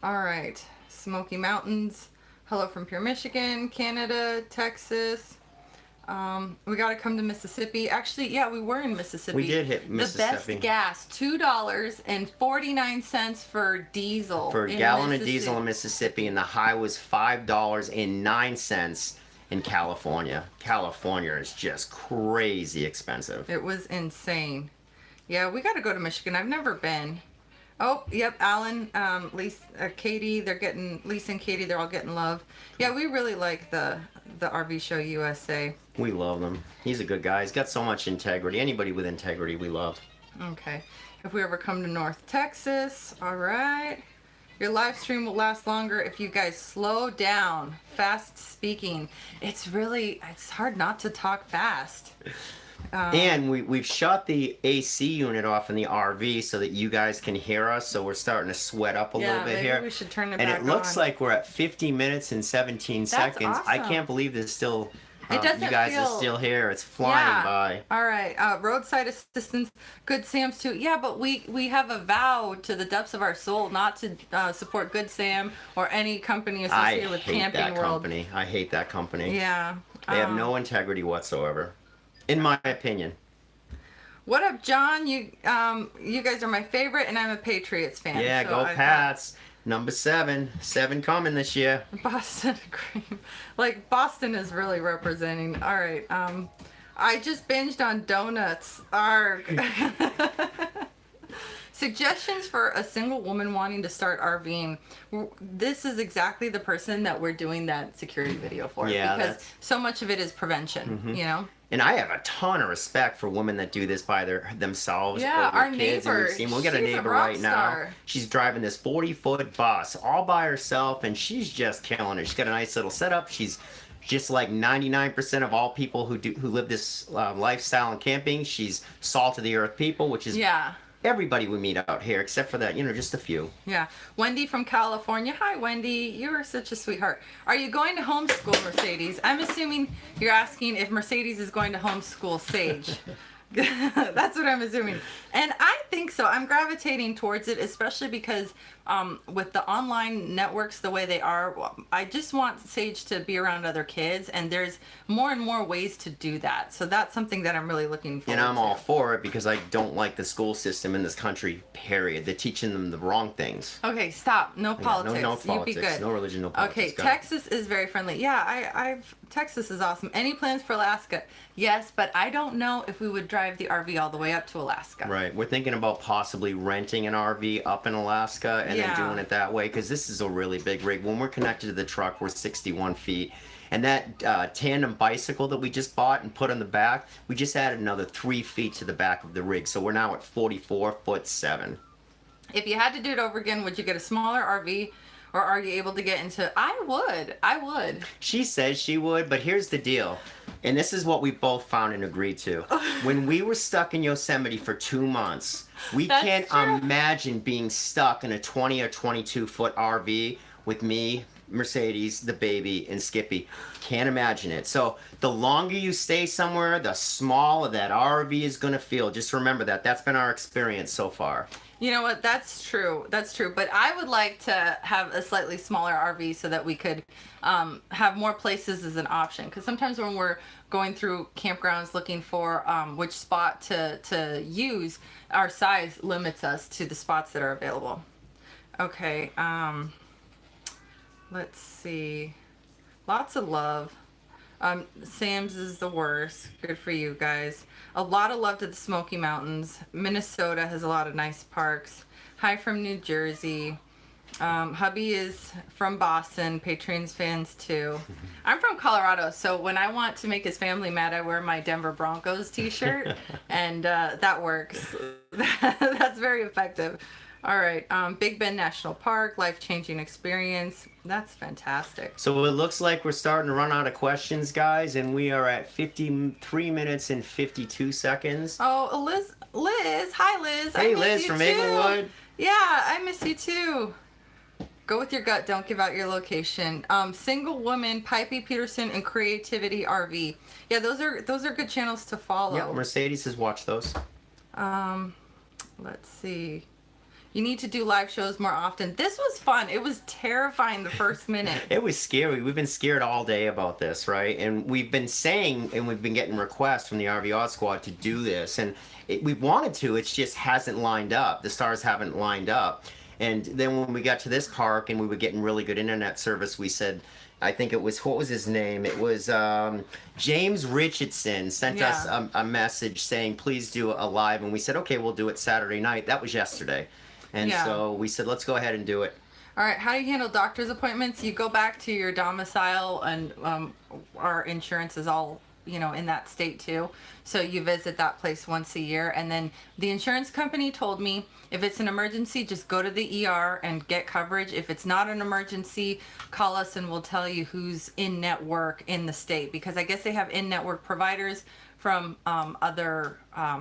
All right. Smoky Mountains. Hello from Pure Michigan, Canada, Texas. We got to come to Mississippi. Actually, yeah, we were in Mississippi. We did hit Mississippi. The best gas, $2.49 for diesel. For a gallon of diesel in Mississippi, and the high was $5.09 in California. California is just crazy expensive. It was insane. Yeah, we got to go to Michigan. I've never been. Oh, yep, Alan, Lisa, Katie, Lisa and Katie, they're all getting love. Yeah, we really like the RV Show USA. We love them. He's a good guy. He's got so much integrity. Anybody with integrity, we love. Okay. If we ever come to North Texas, all right. Your live stream will last longer if you guys slow down. Fast speaking. It's hard not to talk fast. And we've shut the AC unit off in the RV so that you guys can hear us. So we're starting to sweat up a little bit maybe here. We should turn it and back it looks on. like we're at 50 minutes and 17 seconds. Awesome. I can't believe there's still. It doesn't you guys feel... are still here. It's flying by. All right. Roadside assistance. Good Sam's too. Yeah, but we have a vow to the depths of our soul not to support Good Sam or any company associated with Camping World. I hate that company. Yeah. They have no integrity whatsoever, in my opinion. What up, John? You guys are my favorite, and I'm a Patriots fan. Yeah, so go Pats. Number 7 coming this year. Boston cream. Like, Boston is really representing. All right. I just binged on donuts. Arg. Suggestions for a single woman wanting to start RVing. This is exactly the person that we're doing that security video for. Yeah, because so much of it is prevention, And I have a ton of respect for women that do this by themselves. Yeah, or our kids. neighbor. We got a She's neighbor rock right now. star. She's driving this 40-foot bus all by herself, and she's just killing it. She's got a nice little setup. She's just like 99% of all people who live this lifestyle in camping. She's salt of the earth people, which is everybody we meet out here, except for that, just a few. Yeah. Wendy from California. Hi, Wendy. You are such a sweetheart. Are you going to homeschool Mercedes? I'm assuming you're asking if Mercedes is going to homeschool Sage. That's what I'm assuming. And I think so. I'm gravitating towards it, especially because with the online networks the way they are, I just want Sage to be around other kids, and there's more and more ways to do that. So that's something that I'm really looking forward to. And I'm all for it because I don't like the school system in this country, period. They're teaching them the wrong things. Okay, stop. No politics. No politics. You be good. No religion, no politics. Okay, Texas is very friendly. Yeah, Texas is awesome. Any plans for Alaska? Yes, but I don't know if we would drive the RV all the way up to Alaska. Right. We're thinking about possibly renting an RV up in Alaska and then doing it that way, because this is a really big rig. When we're connected to the truck, we're 61 feet. And that tandem bicycle that we just bought and put on the back, we just added another 3 feet to the back of the rig. So we're now at 44'7". If you had to do it over again, would you get a smaller RV? Or are you able to get into... I would. She says she would, but here's the deal. And this is what we both found and agreed to. When we were stuck in Yosemite for 2 months, we can't imagine being stuck in a 20 or 22 foot RV with me, Mercedes, the baby, and Skippy. Can't imagine it. So the longer you stay somewhere, the smaller that RV is going to feel. Just remember that. That's been our experience so far. You know what? That's true. That's true. But I would like to have a slightly smaller RV so that we could have more places as an option. Because sometimes when we're going through campgrounds looking for which spot to use, our size limits us to the spots that are available. Okay. Let's see. Lots of love. Sam's is the worst. Good for you guys. A lot of love to the Smoky Mountains. Minnesota has a lot of nice parks. Hi from New Jersey. Hubby is from Boston. Patrons fans too. I'm from Colorado, so when I want to make his family mad, I wear my Denver Broncos t-shirt, and that works. That's very effective. All right. Big Bend National Park, life-changing experience. That's fantastic. So it looks like we're starting to run out of questions, guys, and we are at 53 minutes and 52 seconds. Oh, Liz. Hi, Liz. Hey, I miss Liz you from too. Inglewood. Yeah, I miss you too. Go with your gut. Don't give out your location. Single Woman, Pipey Peterson, and Creativity RV. Yeah, those are good channels to follow. Yeah, Mercedes says watch those. Let's see. You need to do live shows more often. This was fun. It was terrifying the first minute. It was scary. We've been scared all day about this, right? And we've been saying, and we've been getting requests from the RV Odd Squad to do this. And we wanted to, it just hasn't lined up. The stars haven't lined up. And then when we got to this park and we were getting really good internet service, we said, I think it was, what was his name? It was James Richardson sent us a message saying, please do a live. And we said, okay, we'll do it Saturday night. That was yesterday. And so we said, let's go ahead and do it. All right. How do you handle doctor's appointments? You go back to your domicile, and our insurance is all, in that state too. So you visit that place once a year. And then the insurance company told me if it's an emergency, just go to the ER and get coverage. If it's not an emergency, call us and we'll tell you who's in network in the state, because I guess they have in-network providers from other,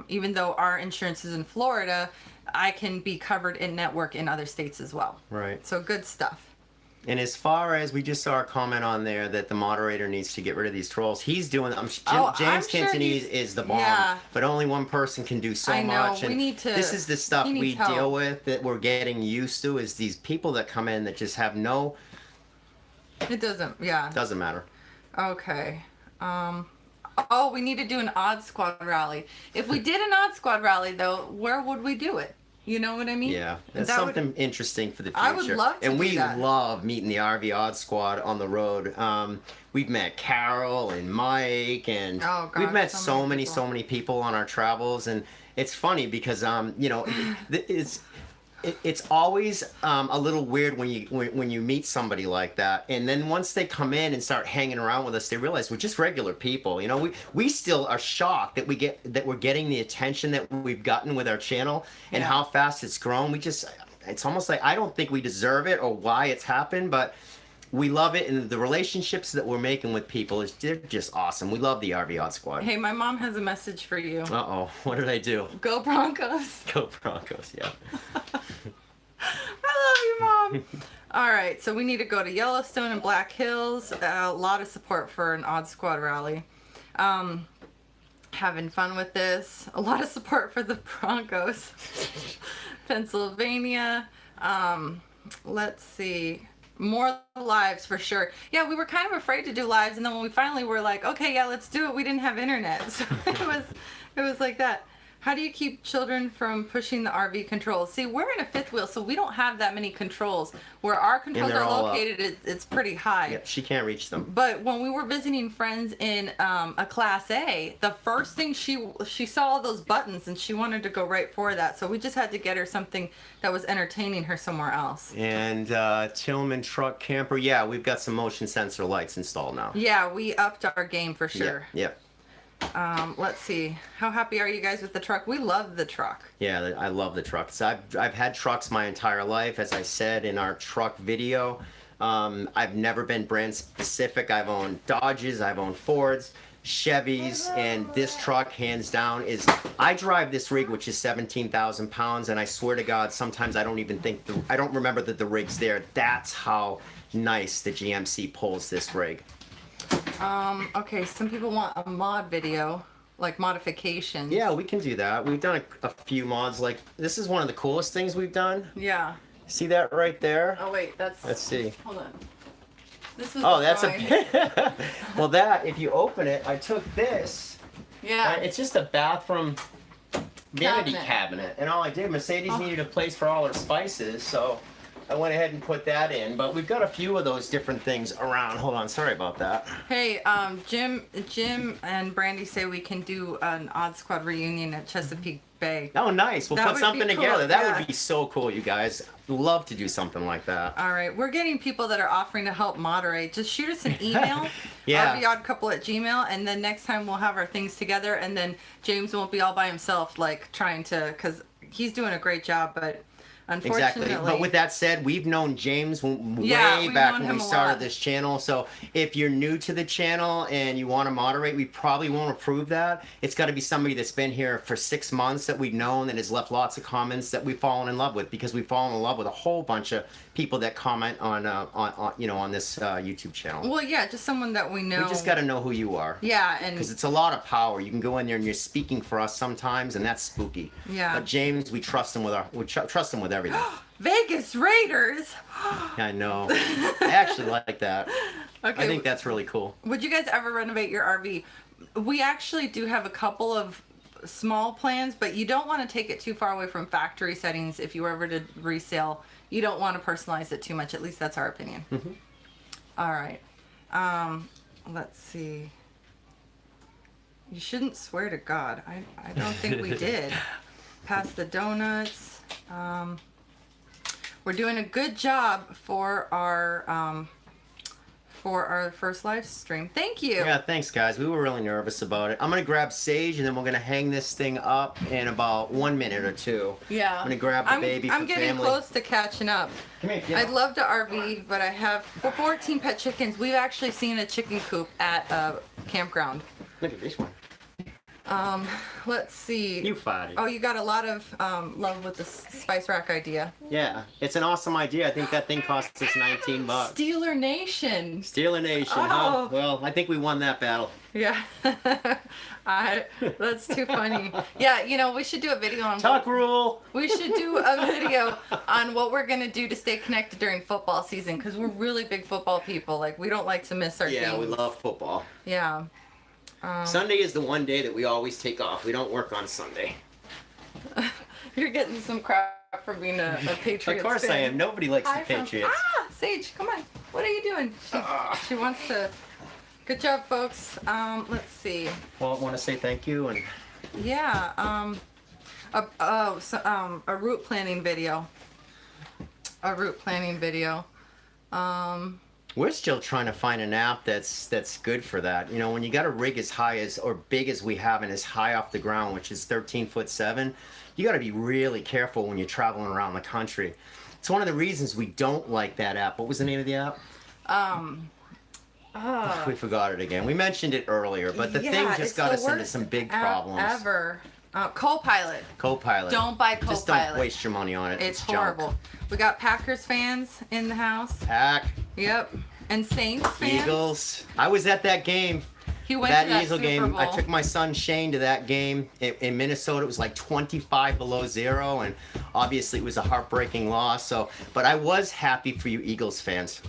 even though our insurance is in Florida, I can be covered in network in other states as well. Right. So good stuff. And as far as we just saw a comment on there that the moderator needs to get rid of these trolls, he's doing. James sure Cantonese is the bomb, yeah. but only one person can do so I know. much. And we need to. This is the stuff he we needs help. deal with that we're getting used to. Is these people that come in that just have no. It doesn't. Yeah. Doesn't matter. Okay. Oh, we need to do an Odd Squad rally. If we did an Odd Squad rally, though, where would we do it? You know what I mean? Yeah, that's that something interesting for the future. I would love to and do we that. love meeting the RV Odd Squad on the road. We've met Carol and Mike, and Oh, we've gosh, met so many people. so many people on our travels. And it's funny because it's always a little weird when you meet somebody like that, and then once they come in and start hanging around with us, they realize we're just regular people. We still are shocked that we're getting the attention that we've gotten with our channel and how fast it's grown. It's almost like I don't think we deserve it or why it's happened, but we love it, and the relationships that we're making with people they're just awesome. We love the RV Odd Squad. Hey, my mom has a message for you. Uh-oh, what did I do? Go Broncos. Go Broncos, yeah. I love you, Mom. All right, so we need to go to Yellowstone and Black Hills. A lot of support for an Odd Squad rally. Having fun with this. A lot of support for the Broncos. Pennsylvania. Let's see. More lives for sure. Yeah, we were kind of afraid to do lives, and then when we finally were like, okay, yeah, let's do it, we didn't have internet. So it was like that. How do you keep children from pushing the RV controls? See, we're in a fifth wheel, so we don't have that many controls. Where our controls they're are all up. located, it's pretty high. Yeah, she can't reach them. But when we were visiting friends in a Class A, the first thing she saw all those buttons and she wanted to go right for that. So we just had to get her something that was entertaining her somewhere else. And Tillman Truck Camper, yeah, we've got some motion sensor lights installed now. Yeah, we upped our game for sure. Yeah. Let's see. How happy are you guys with the truck? We love the truck. Yeah, I love the trucks. I've had trucks my entire life, as I said in our truck video. I've never been brand specific. I've owned Dodges, I've owned Fords, Chevys, and this truck, hands down, I drive this rig, which is 17,000 pounds, and I swear to God, sometimes I don't even think, I don't remember that the rig's there. That's how nice the GMC pulls this rig. Okay, some people want a mod video, like modifications. Yeah, we can do that. We've done a few mods. Like, this is one of the coolest things we've done. Yeah. See that right there? Oh, wait, that's... Let's see. Hold on. This is That's mine. a... Well, if you open it, I took this. Yeah. It's just a bathroom vanity Cabinet. cabinet. And all I did, Mercedes needed a place for all her spices, so I went ahead and put that in. But we've got a few of those different things around. Hold on, sorry about that. Hey, Jim and Brandy say we can do an Odd Squad reunion at Chesapeake Bay. Oh, nice. We'll That put would something be cool, together. That yeah. would be so cool, you guys. Love to do something like that. All right, we're getting people that are offering to help moderate. Just shoot us an email, Yeah. rvoddcouple@gmail, and then next time we'll have our things together, and then James won't be all by himself, like trying to, because he's doing a great job, but Unfortunately. Exactly. But with that said, we've known James Yeah, way we've back known when we him a started lot. this channel. So if you're new to the channel and you want to moderate, we probably won't approve that. It's got to be somebody that's been here for 6 months that we've known and has left lots of comments that we've fallen in love with, because we've fallen in love with a whole bunch of people that comment on this YouTube channel. Well, yeah, just someone that we know. We just got to know who you are. Yeah, and Because it's a lot of power. You can go in there and you're speaking for us sometimes, and that's spooky. Yeah. But James, we trust him with trust him with everything. Vegas Raiders. I know. I actually like that. Okay. I think that's really cool. Would you guys ever renovate your RV? We actually do have a couple of small plans, but you don't want to take it too far away from factory settings. If you were ever to resale, you don't want to personalize it too much. At least that's our opinion. Mm-hmm. All right. Let's see. You shouldn't swear to God. I don't think we did. Pass the donuts. We're doing a good job for our first live stream. Thank you. Yeah, thanks, guys. We were really nervous about it. I'm going to grab Sage, and then we're going to hang this thing up in about 1 minute or two. Yeah. I'm going to grab the baby for I'm getting family. close to catching up. Come here, yeah. I'd love to RV, but I have 14 pet chickens. We've actually seen a chicken coop at a campground. Look at this one. Let's see. You farted. Oh, you got a lot of love with the spice rack idea. Yeah, it's an awesome idea. I think that thing costs us $19. Steeler Nation. Steeler Nation, huh? Oh. Well, I think we won that battle. Yeah. That's too funny. Yeah, we should do a video on Tuck rule. We should do a video on what we're gonna do to stay connected during football season, because we're really big football people. Like, we don't like to miss our games. Yeah, we love football. Yeah. Sunday is the one day that we always take off. We don't work on Sunday. You're getting some crap for being a Patriots Of course fan. I am. Nobody likes the Hi, Fran. Patriots. Sage, come on. What are you doing? She wants to. Good job, folks. Let's see. Well, I want to say thank you and Yeah. A route planning video. we're still trying to find an app that's good for that. You know, when you got a rig as high as or big as we have and as high off the ground, which is 13'7", you got to be really careful when you're traveling around the country. It's one of the reasons we don't like that app. What was the name of the app? We forgot it again. We mentioned it earlier, but the thing just got us into some big problems. Ever. Copilot. Copilot. Don't buy Copilot. Just don't waste your money on it. It's junk. horrible. We got Packers fans in the house. Pack. Yep. And Saints fans. Eagles. I was at that game. He went to that Eagle Super game. Bowl. I took my son Shane to that game in Minnesota. It was like 25 below zero, and obviously it was a heartbreaking loss. So, but I was happy for you Eagles fans.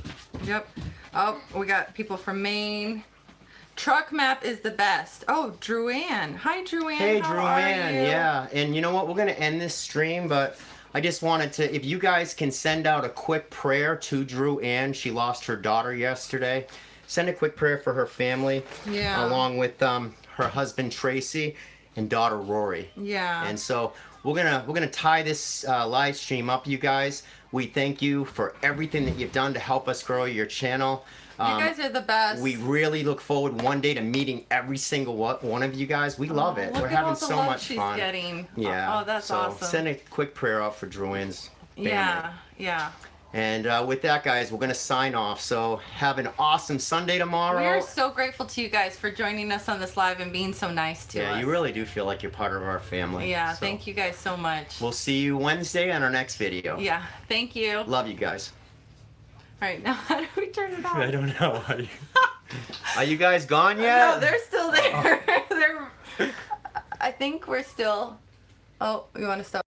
Yep. Oh, we got people from Maine. Truck map is the best. Oh, Drew Ann. Hi, Drew Ann. Hey, How Drew are Ann. you? Yeah, and you know what? We're gonna end this stream, but I just wanted to, if you guys can send out a quick prayer to Drew Ann. She lost her daughter yesterday. Send a quick prayer for her family, Yeah. along with her husband Tracy and daughter Rory. Yeah. And so we're gonna tie this live stream up, you guys. We thank you for everything that you've done to help us grow your channel. You guys are the best. We really look forward one day to meeting every single one of you guys. We love it. Look We're at having all the so love much she's fun. Getting. Yeah. Oh, that's so awesome. Send a quick prayer out for Drew Ann's family. Yeah. Yeah. And with that, guys, we're gonna sign off. So have an awesome Sunday tomorrow. We are so grateful to you guys for joining us on this live and being so nice to us. Yeah, you really do feel like you're part of our family. Yeah. So Thank you guys so much. We'll see you Wednesday on our next video. Yeah. Thank you. All Love you guys. right. Now, how do we turn it off? I don't know. Are you guys gone yet? No, they're still there. They're. I think we're still. Oh, you want to stop?